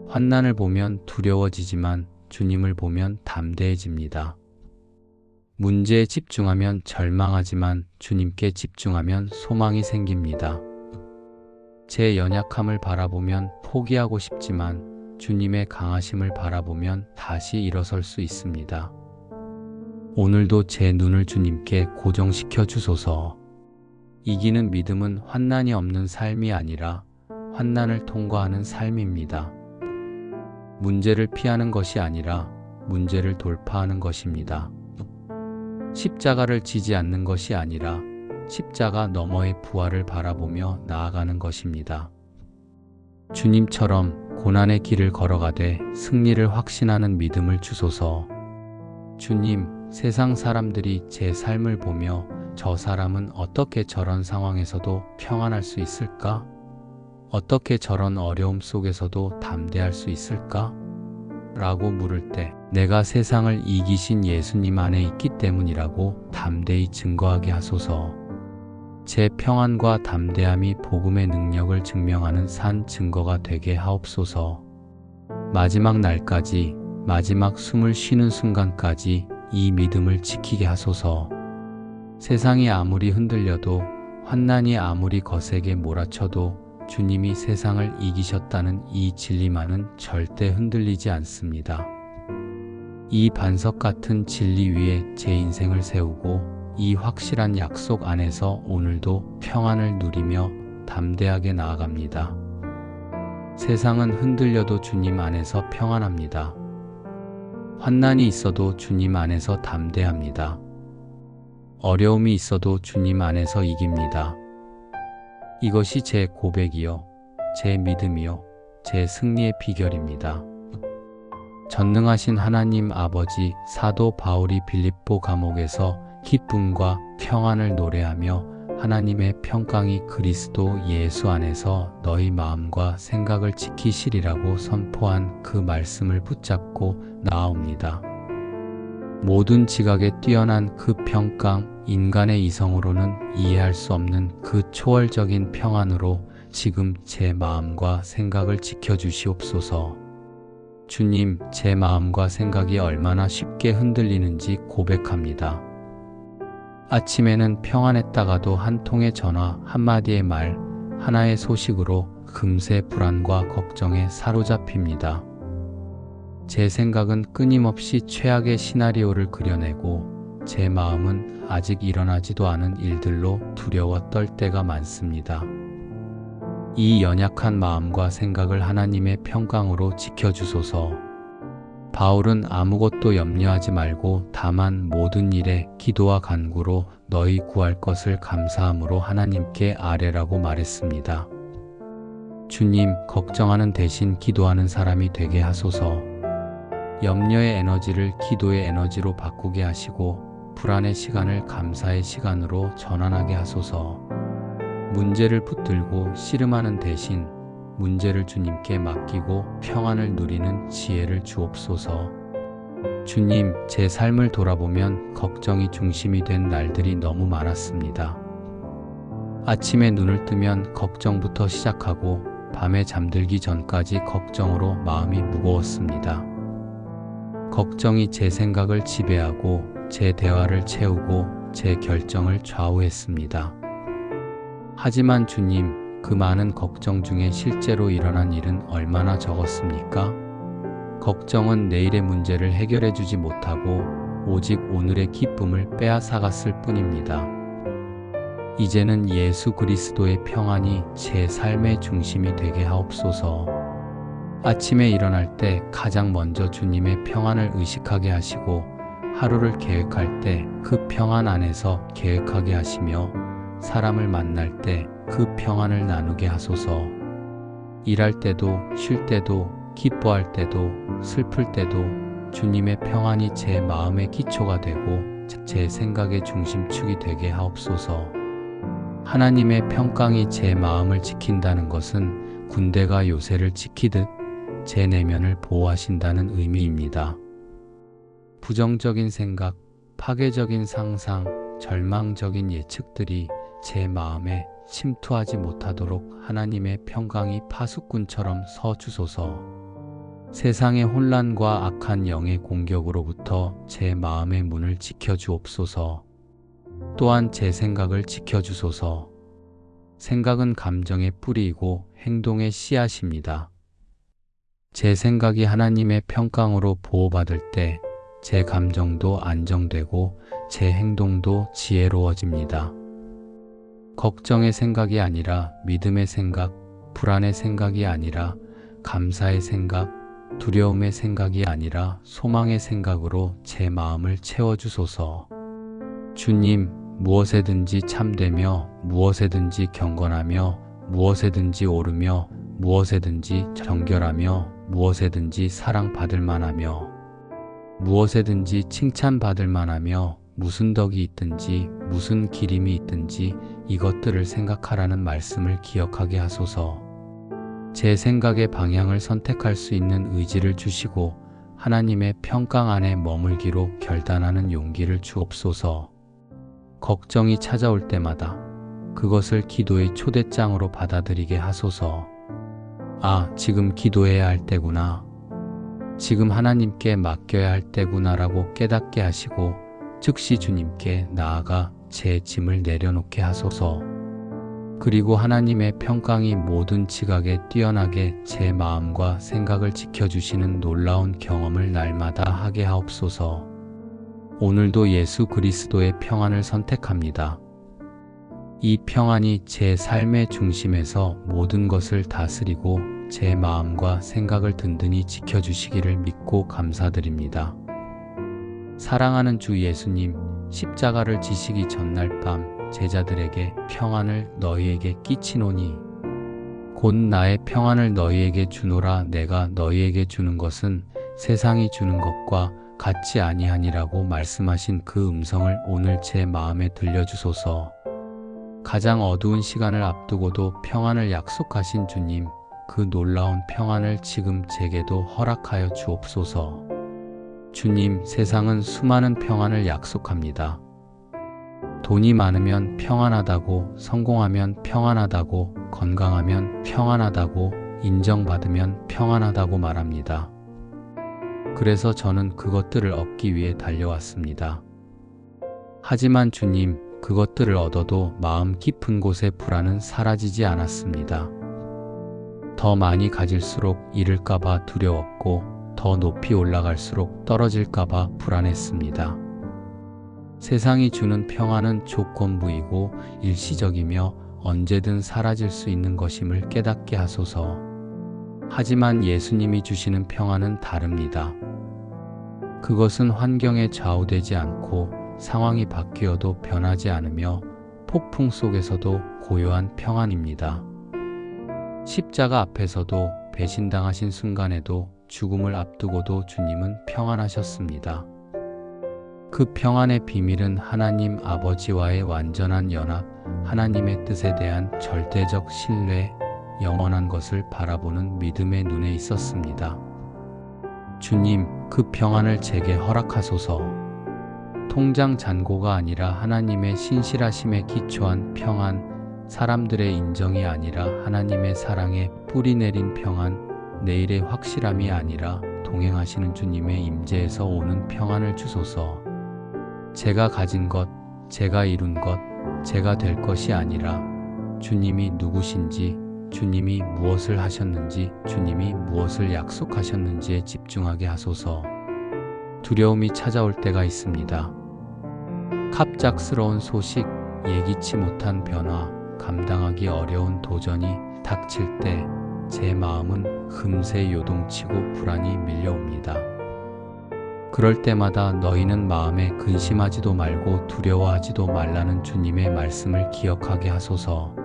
환난을 보면 두려워지지만 주님을 보면 담대해집니다. 문제에 집중하면 절망하지만 주님께 집중하면 소망이 생깁니다. 제 연약함을 바라보면 포기하고 싶지만 주님의 강하심을 바라보면 다시 일어설 수 있습니다. 오늘도 제 눈을 주님께 고정시켜 주소서. 이기는 믿음은 환난이 없는 삶이 아니라 환난을 통과하는 삶입니다. 문제를 피하는 것이 아니라 문제를 돌파하는 것입니다. 십자가를 지지 않는 것이 아니라 십자가 너머의 부활을 바라보며 나아가는 것입니다. 주님처럼 고난의 길을 걸어가되 승리를 확신하는 믿음을 주소서. 주님, 세상 사람들이 제 삶을 보며 저 사람은 어떻게 저런 상황에서도 평안할 수 있을까? 어떻게 저런 어려움 속에서도 담대할 수 있을까? 라고 물을 때 내가 세상을 이기신 예수님 안에 있기 때문이라고 담대히 증거하게 하소서. 제 평안과 담대함이 복음의 능력을 증명하는 산 증거가 되게 하옵소서. 마지막 날까지, 마지막 숨을 쉬는 순간까지 이 믿음을 지키게 하소서. 세상이 아무리 흔들려도, 환난이 아무리 거세게 몰아쳐도 주님이 세상을 이기셨다는 이 진리만은 절대 흔들리지 않습니다. 이 반석 같은 진리 위에 제 인생을 세우고 이 확실한 약속 안에서 오늘도 평안을 누리며 담대하게 나아갑니다. 세상은 흔들려도 주님 안에서 평안합니다. 환난이 있어도 주님 안에서 담대합니다. 어려움이 있어도 주님 안에서 이깁니다. 이것이 제 고백이요, 제 믿음이요, 제 승리의 비결입니다. 전능하신 하나님 아버지, 사도 바울이 빌립보 감옥에서 기쁨과 평안을 노래하며 하나님의 평강이 그리스도 예수 안에서 너희 마음과 생각을 지키시리라고 선포한 그 말씀을 붙잡고 나아옵니다. 모든 지각에 뛰어난 그 평강, 인간의 이성으로는 이해할 수 없는 그 초월적인 평안으로 지금 제 마음과 생각을 지켜주시옵소서. 주님, 제 마음과 생각이 얼마나 쉽게 흔들리는지 고백합니다. 아침에는 평안했다가도 한 통의 전화, 한마디의 말, 하나의 소식으로 금세 불안과 걱정에 사로잡힙니다. 제 생각은 끊임없이 최악의 시나리오를 그려내고 제 마음은 아직 일어나지도 않은 일들로 두려워 떨 때가 많습니다. 이 연약한 마음과 생각을 하나님의 평강으로 지켜주소서. 바울은 아무것도 염려하지 말고 다만 모든 일에 기도와 간구로 너희 구할 것을 감사함으로 하나님께 아뢰라고 말했습니다. 주님, 걱정하는 대신 기도하는 사람이 되게 하소서. 염려의 에너지를 기도의 에너지로 바꾸게 하시고 불안의 시간을 감사의 시간으로 전환하게 하소서. 문제를 붙들고 씨름하는 대신 문제를 주님께 맡기고 평안을 누리는 지혜를 주옵소서. 주님, 제 삶을 돌아보면 걱정이 중심이 된 날들이 너무 많았습니다. 아침에 눈을 뜨면 걱정부터 시작하고 밤에 잠들기 전까지 걱정으로 마음이 무거웠습니다. 걱정이 제 생각을 지배하고 제 대화를 채우고 제 결정을 좌우했습니다. 하지만 주님, 그 많은 걱정 중에 실제로 일어난 일은 얼마나 적었습니까? 걱정은 내일의 문제를 해결해 주지 못하고 오직 오늘의 기쁨을 빼앗아갔을 뿐입니다. 이제는 예수 그리스도의 평안이 제 삶의 중심이 되게 하옵소서. 아침에 일어날 때 가장 먼저 주님의 평안을 의식하게 하시고 하루를 계획할 때 그 평안 안에서 계획하게 하시며 사람을 만날 때 그 평안을 나누게 하소서. 일할 때도 쉴 때도 기뻐할 때도 슬플 때도 주님의 평안이 제 마음의 기초가 되고 제 생각의 중심축이 되게 하옵소서. 하나님의 평강이 제 마음을 지킨다는 것은 군대가 요새를 지키듯 제 내면을 보호하신다는 의미입니다. 부정적인 생각, 파괴적인 상상, 절망적인 예측들이 제 마음에 침투하지 못하도록 하나님의 평강이 파수꾼처럼 서주소서. 세상의 혼란과 악한 영의 공격으로부터 제 마음의 문을 지켜주옵소서. 또한 제 생각을 지켜주소서. 생각은 감정의 뿌리이고 행동의 씨앗입니다. 제 생각이 하나님의 평강으로 보호받을 때 제 감정도 안정되고 제 행동도 지혜로워집니다. 걱정의 생각이 아니라 믿음의 생각, 불안의 생각이 아니라 감사의 생각, 두려움의 생각이 아니라 소망의 생각으로 제 마음을 채워주소서. 주님, 무엇에든지 참되며 무엇에든지 경건하며 무엇에든지 오르며 무엇에든지 정결하며 무엇에든지 사랑받을 만하며 무엇에든지 칭찬받을 만하며 무슨 덕이 있든지 무슨 기림이 있든지 이것들을 생각하라는 말씀을 기억하게 하소서. 제 생각의 방향을 선택할 수 있는 의지를 주시고 하나님의 평강 안에 머물기로 결단하는 용기를 주옵소서. 걱정이 찾아올 때마다 그것을 기도의 초대장으로 받아들이게 하소서. 아, 지금 기도해야 할 때구나. 지금 하나님께 맡겨야 할 때구나라고 깨닫게 하시고 즉시 주님께 나아가 제 짐을 내려놓게 하소서. 그리고 하나님의 평강이 모든 지각에 뛰어나게 제 마음과 생각을 지켜주시는 놀라운 경험을 날마다 하게 하옵소서. 오늘도 예수 그리스도의 평안을 선택합니다. 이 평안이 제 삶의 중심에서 모든 것을 다스리고 제 마음과 생각을 든든히 지켜주시기를 믿고 감사드립니다. 사랑하는 주 예수님, 십자가를 지시기 전날 밤 제자들에게 평안을 너희에게 끼치노니 곧 나의 평안을 너희에게 주노라. 내가 너희에게 주는 것은 세상이 주는 것과 같지 아니하니라고 말씀하신 그 음성을 오늘 제 마음에 들려주소서. 가장 어두운 시간을 앞두고도 평안을 약속하신 주님, 그 놀라운 평안을 지금 제게도 허락하여 주옵소서. 주님, 세상은 수많은 평안을 약속합니다. 돈이 많으면 평안하다고, 성공하면 평안하다고, 건강하면 평안하다고, 인정받으면 평안하다고 말합니다. 그래서 저는 그것들을 얻기 위해 달려왔습니다. 하지만 주님, 그것들을 얻어도 마음 깊은 곳의 불안은 사라지지 않았습니다. 더 많이 가질수록 잃을까봐 두려웠고 더 높이 올라갈수록 떨어질까봐 불안했습니다. 세상이 주는 평안은 조건부이고 일시적이며 언제든 사라질 수 있는 것임을 깨닫게 하소서. 하지만 예수님이 주시는 평안은 다릅니다. 그것은 환경에 좌우되지 않고 상황이 바뀌어도 변하지 않으며 폭풍 속에서도 고요한 평안입니다. 십자가 앞에서도 배신당하신 순간에도 죽음을 앞두고도 주님은 평안하셨습니다. 그 평안의 비밀은 하나님 아버지와의 완전한 연합, 하나님의 뜻에 대한 절대적 신뢰, 영원한 것을 바라보는 믿음의 눈에 있었습니다. 주님, 그 평안을 제게 허락하소서. 통장 잔고가 아니라 하나님의 신실하심에 기초한 평안, 사람들의 인정이 아니라 하나님의 사랑에 뿌리 내린 평안, 내일의 확실함이 아니라 동행하시는 주님의 임재에서 오는 평안을 주소서. 제가 가진 것, 제가 이룬 것, 제가 될 것이 아니라 주님이 누구신지, 주님이 무엇을 하셨는지, 주님이 무엇을 약속하셨는지에 집중하게 하소서. 두려움이 찾아올 때가 있습니다. 갑작스러운 소식, 예기치 못한 변화, 감당하기 어려운 도전이 닥칠 때 제 마음은 금세 요동치고 불안이 밀려옵니다. 그럴 때마다 너희는 마음에 근심하지도 말고 두려워하지도 말라는 주님의 말씀을 기억하게 하소서.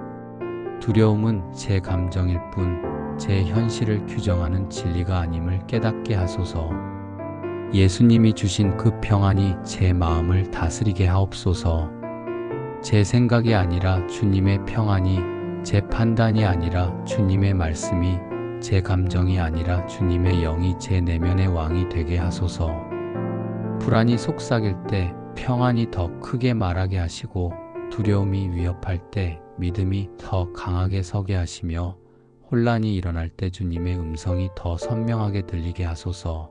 두려움은 제 감정일 뿐 제 현실을 규정하는 진리가 아님을 깨닫게 하소서. 예수님이 주신 그 평안이 제 마음을 다스리게 하옵소서. 제 생각이 아니라 주님의 평안이, 제 판단이 아니라 주님의 말씀이, 제 감정이 아니라 주님의 영이 제 내면의 왕이 되게 하소서. 불안이 속삭일 때 평안이 더 크게 말하게 하시고, 두려움이 위협할 때 믿음이 더 강하게 서게 하시며, 혼란이 일어날 때 주님의 음성이 더 선명하게 들리게 하소서.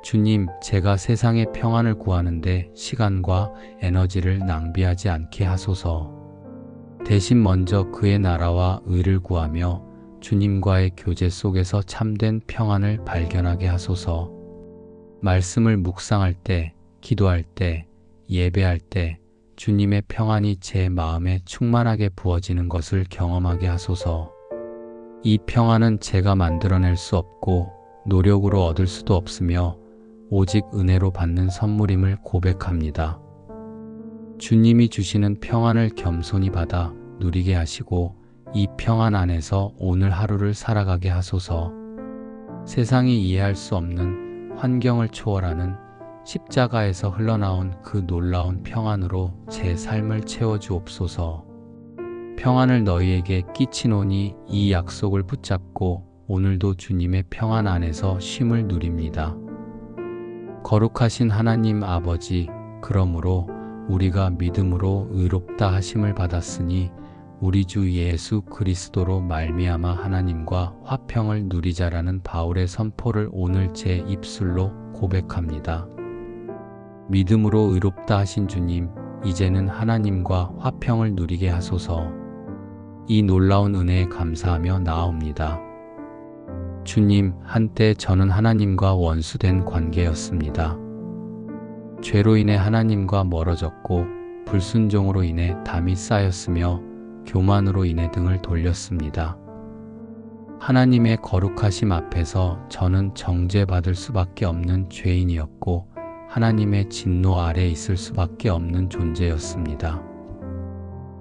주님, 제가 세상의 평안을 구하는데 시간과 에너지를 낭비하지 않게 하소서. 대신 먼저 그의 나라와 의를 구하며 주님과의 교제 속에서 참된 평안을 발견하게 하소서. 말씀을 묵상할 때, 기도할 때, 예배할 때 주님의 평안이 제 마음에 충만하게 부어지는 것을 경험하게 하소서. 이 평안은 제가 만들어낼 수 없고 노력으로 얻을 수도 없으며 오직 은혜로 받는 선물임을 고백합니다. 주님이 주시는 평안을 겸손히 받아 누리게 하시고 이 평안 안에서 오늘 하루를 살아가게 하소서. 세상이 이해할 수 없는 환경을 초월하는 십자가에서 흘러나온 그 놀라운 평안으로 제 삶을 채워주옵소서. 평안을 너희에게 끼치노니 이 약속을 붙잡고 오늘도 주님의 평안 안에서 쉼을 누립니다. 거룩하신 하나님 아버지, 그러므로 우리가 믿음으로 의롭다 하심을 받았으니 우리 주 예수 그리스도로 말미암아 하나님과 화평을 누리자라는 바울의 선포를 오늘 제 입술로 고백합니다. 믿음으로 의롭다 하신 주님, 이제는 하나님과 화평을 누리게 하소서. 이 놀라운 은혜에 감사하며 나아옵니다. 주님, 한때 저는 하나님과 원수된 관계였습니다. 죄로 인해 하나님과 멀어졌고 불순종으로 인해 담이 쌓였으며 교만으로 인해 등을 돌렸습니다. 하나님의 거룩하심 앞에서 저는 정죄받을 수밖에 없는 죄인이었고 하나님의 진노 아래 있을 수밖에 없는 존재였습니다.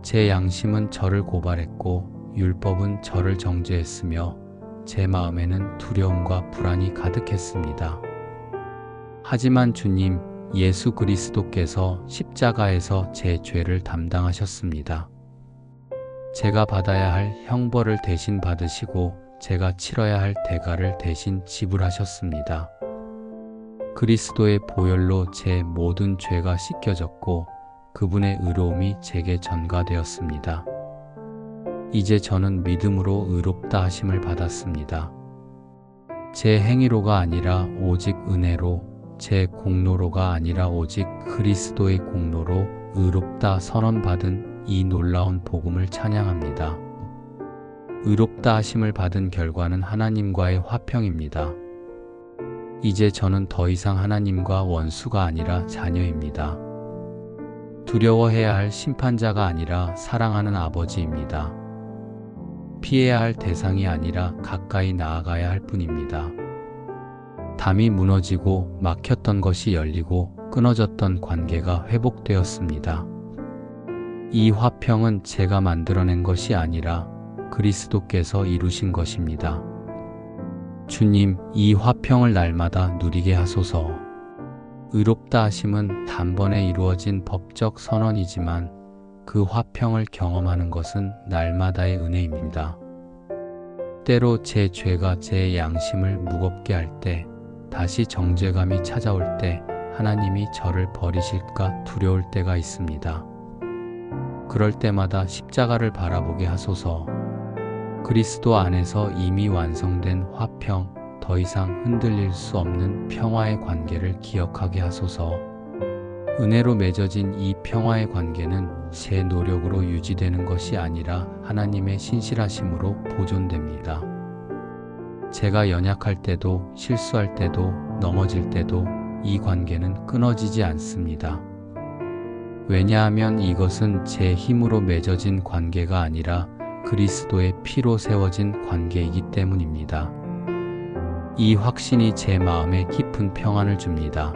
제 양심은 저를 고발했고 율법은 저를 정죄했으며 제 마음에는 두려움과 불안이 가득했습니다. 하지만 주님, 예수 그리스도께서 십자가에서 제 죄를 담당하셨습니다. 제가 받아야 할 형벌을 대신 받으시고 제가 치러야 할 대가를 대신 지불하셨습니다. 그리스도의 보혈로 제 모든 죄가 씻겨졌고 그분의 의로움이 제게 전가되었습니다. 이제 저는 믿음으로 의롭다 하심을 받았습니다. 제 행위로가 아니라 오직 은혜로, 제 공로로가 아니라 오직 그리스도의 공로로 의롭다 선언받은 이 놀라운 복음을 찬양합니다. 의롭다 하심을 받은 결과는 하나님과의 화평입니다. 이제 저는 더 이상 하나님과 원수가 아니라 자녀입니다. 두려워해야 할 심판자가 아니라 사랑하는 아버지입니다. 피해야 할 대상이 아니라 가까이 나아가야 할 뿐입니다. 담이 무너지고 막혔던 것이 열리고 끊어졌던 관계가 회복되었습니다. 이 화평은 제가 만들어낸 것이 아니라 그리스도께서 이루신 것입니다. 주님, 이 화평을 날마다 누리게 하소서. 의롭다 하심은 단번에 이루어진 법적 선언이지만 그 화평을 경험하는 것은 날마다의 은혜입니다. 때로 제 죄가 제 양심을 무겁게 할 때, 다시 정죄감이 찾아올 때 하나님이 저를 버리실까 두려울 때가 있습니다. 그럴 때마다 십자가를 바라보게 하소서. 그리스도 안에서 이미 완성된 화평, 더 이상 흔들릴 수 없는 평화의 관계를 기억하게 하소서. 은혜로 맺어진 이 평화의 관계는 제 노력으로 유지되는 것이 아니라 하나님의 신실하심으로 보존됩니다. 제가 연약할 때도, 실수할 때도, 넘어질 때도 이 관계는 끊어지지 않습니다. 왜냐하면 이것은 제 힘으로 맺어진 관계가 아니라 그리스도의 피로 세워진 관계이기 때문입니다. 이 확신이 제 마음에 깊은 평안을 줍니다.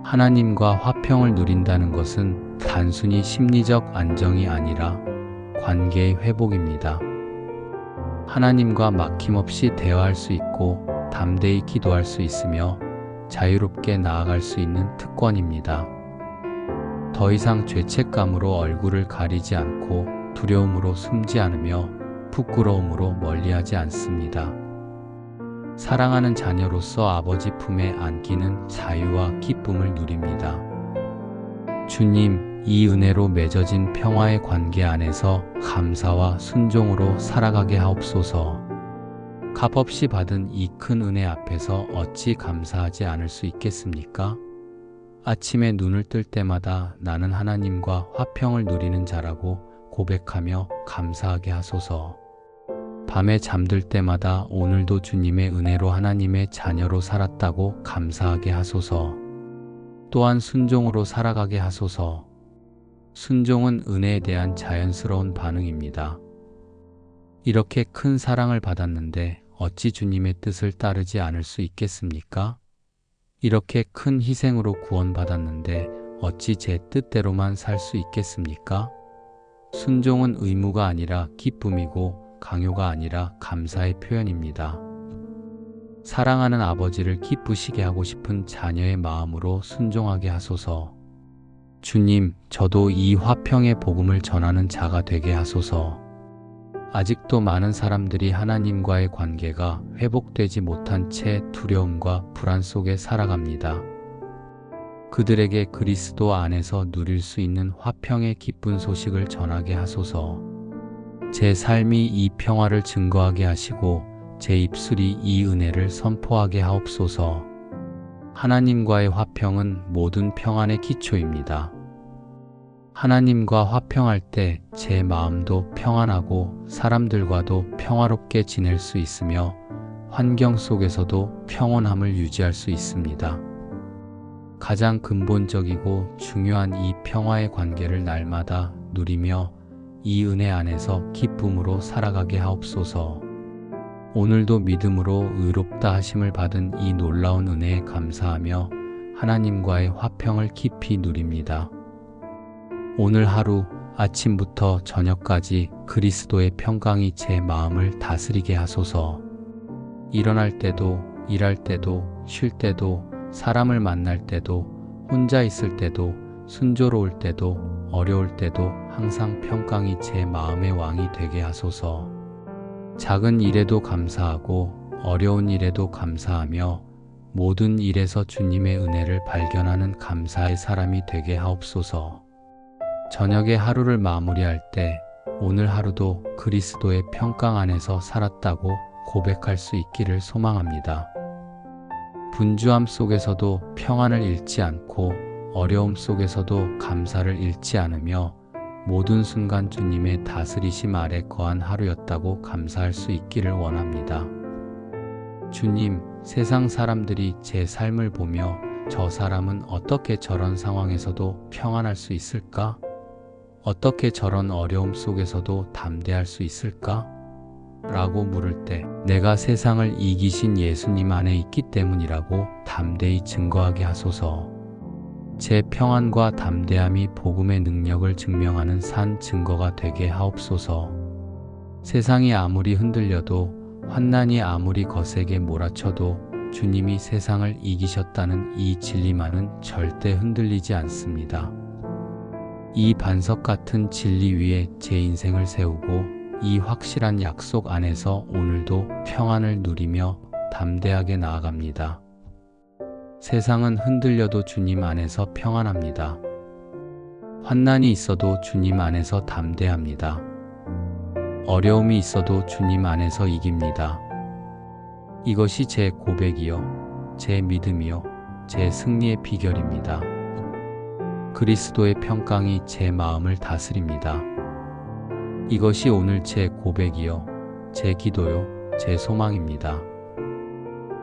하나님과 화평을 누린다는 것은 단순히 심리적 안정이 아니라 관계의 회복입니다. 하나님과 막힘없이 대화할 수 있고 담대히 기도할 수 있으며 자유롭게 나아갈 수 있는 특권입니다. 더 이상 죄책감으로 얼굴을 가리지 않고 두려움으로 숨지 않으며 부끄러움으로 멀리하지 않습니다. 사랑하는 자녀로서 아버지 품에 안기는 자유와 기쁨을 누립니다. 주님, 이 은혜로 맺어진 평화의 관계 안에서 감사와 순종으로 살아가게 하옵소서. 값없이 받은 이 큰 은혜 앞에서 어찌 감사하지 않을 수 있겠습니까? 아침에 눈을 뜰 때마다 나는 하나님과 화평을 누리는 자라고 고백하며 감사하게 하소서. 밤에 잠들 때마다 오늘도 주님의 은혜로 하나님의 자녀로 살았다고 감사하게 하소서. 또한 순종으로 살아가게 하소서. 순종은 은혜에 대한 자연스러운 반응입니다. 이렇게 큰 사랑을 받았는데 어찌 주님의 뜻을 따르지 않을 수 있겠습니까? 이렇게 큰 희생으로 구원받았는데 어찌 제 뜻대로만 살 수 있겠습니까? 순종은 의무가 아니라 기쁨이고 강요가 아니라 감사의 표현입니다. 사랑하는 아버지를 기쁘시게 하고 싶은 자녀의 마음으로 순종하게 하소서. 주님, 저도 이 화평의 복음을 전하는 자가 되게 하소서. 아직도 많은 사람들이 하나님과의 관계가 회복되지 못한 채 두려움과 불안 속에 살아갑니다. 그들에게 그리스도 안에서 누릴 수 있는 화평의 기쁜 소식을 전하게 하소서. 제 삶이 이 평화를 증거하게 하시고 제 입술이 이 은혜를 선포하게 하옵소서. 하나님과의 화평은 모든 평안의 기초입니다. 하나님과 화평할 때 제 마음도 평안하고 사람들과도 평화롭게 지낼 수 있으며 환경 속에서도 평온함을 유지할 수 있습니다. 가장 근본적이고 중요한 이 평화의 관계를 날마다 누리며 이 은혜 안에서 기쁨으로 살아가게 하옵소서. 오늘도 믿음으로 의롭다 하심을 받은 이 놀라운 은혜에 감사하며 하나님과의 화평을 깊이 누립니다. 오늘 하루 아침부터 저녁까지 그리스도의 평강이 제 마음을 다스리게 하소서. 일어날 때도, 일할 때도, 쉴 때도, 사람을 만날 때도, 혼자 있을 때도, 순조로울 때도, 어려울 때도 항상 평강이 제 마음의 왕이 되게 하소서. 작은 일에도 감사하고 어려운 일에도 감사하며 모든 일에서 주님의 은혜를 발견하는 감사의 사람이 되게 하옵소서. 저녁에 하루를 마무리할 때 오늘 하루도 그리스도의 평강 안에서 살았다고 고백할 수 있기를 소망합니다. 분주함 속에서도 평안을 잃지 않고 어려움 속에서도 감사를 잃지 않으며 모든 순간 주님의 다스리심 아래 거한 하루였다고 감사할 수 있기를 원합니다. 주님, 세상 사람들이 제 삶을 보며 저 사람은 어떻게 저런 상황에서도 평안할 수 있을까? 어떻게 저런 어려움 속에서도 담대할 수 있을까? 라고 물을 때 내가 세상을 이기신 예수님 안에 있기 때문이라고 담대히 증거하게 하소서. 제 평안과 담대함이 복음의 능력을 증명하는 산 증거가 되게 하옵소서. 세상이 아무리 흔들려도 환난이 아무리 거세게 몰아쳐도 주님이 세상을 이기셨다는 이 진리만은 절대 흔들리지 않습니다. 이 반석 같은 진리 위에 제 인생을 세우고 이 확실한 약속 안에서 오늘도 평안을 누리며 담대하게 나아갑니다. 세상은 흔들려도 주님 안에서 평안합니다. 환난이 있어도 주님 안에서 담대합니다. 어려움이 있어도 주님 안에서 이깁니다. 이것이 제 고백이요, 제 믿음이요, 제 승리의 비결입니다. 그리스도의 평강이 제 마음을 다스립니다. 이것이 오늘 제 고백이요, 제 기도요, 제 소망입니다.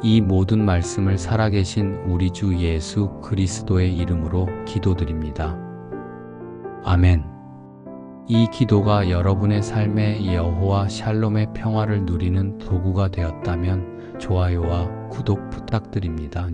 이 모든 말씀을 살아계신 우리 주 예수 그리스도의 이름으로 기도드립니다. 아멘. 이 기도가 여러분의 삶에 여호와 샬롬의 평화를 누리는 도구가 되었다면 좋아요와 구독 부탁드립니다.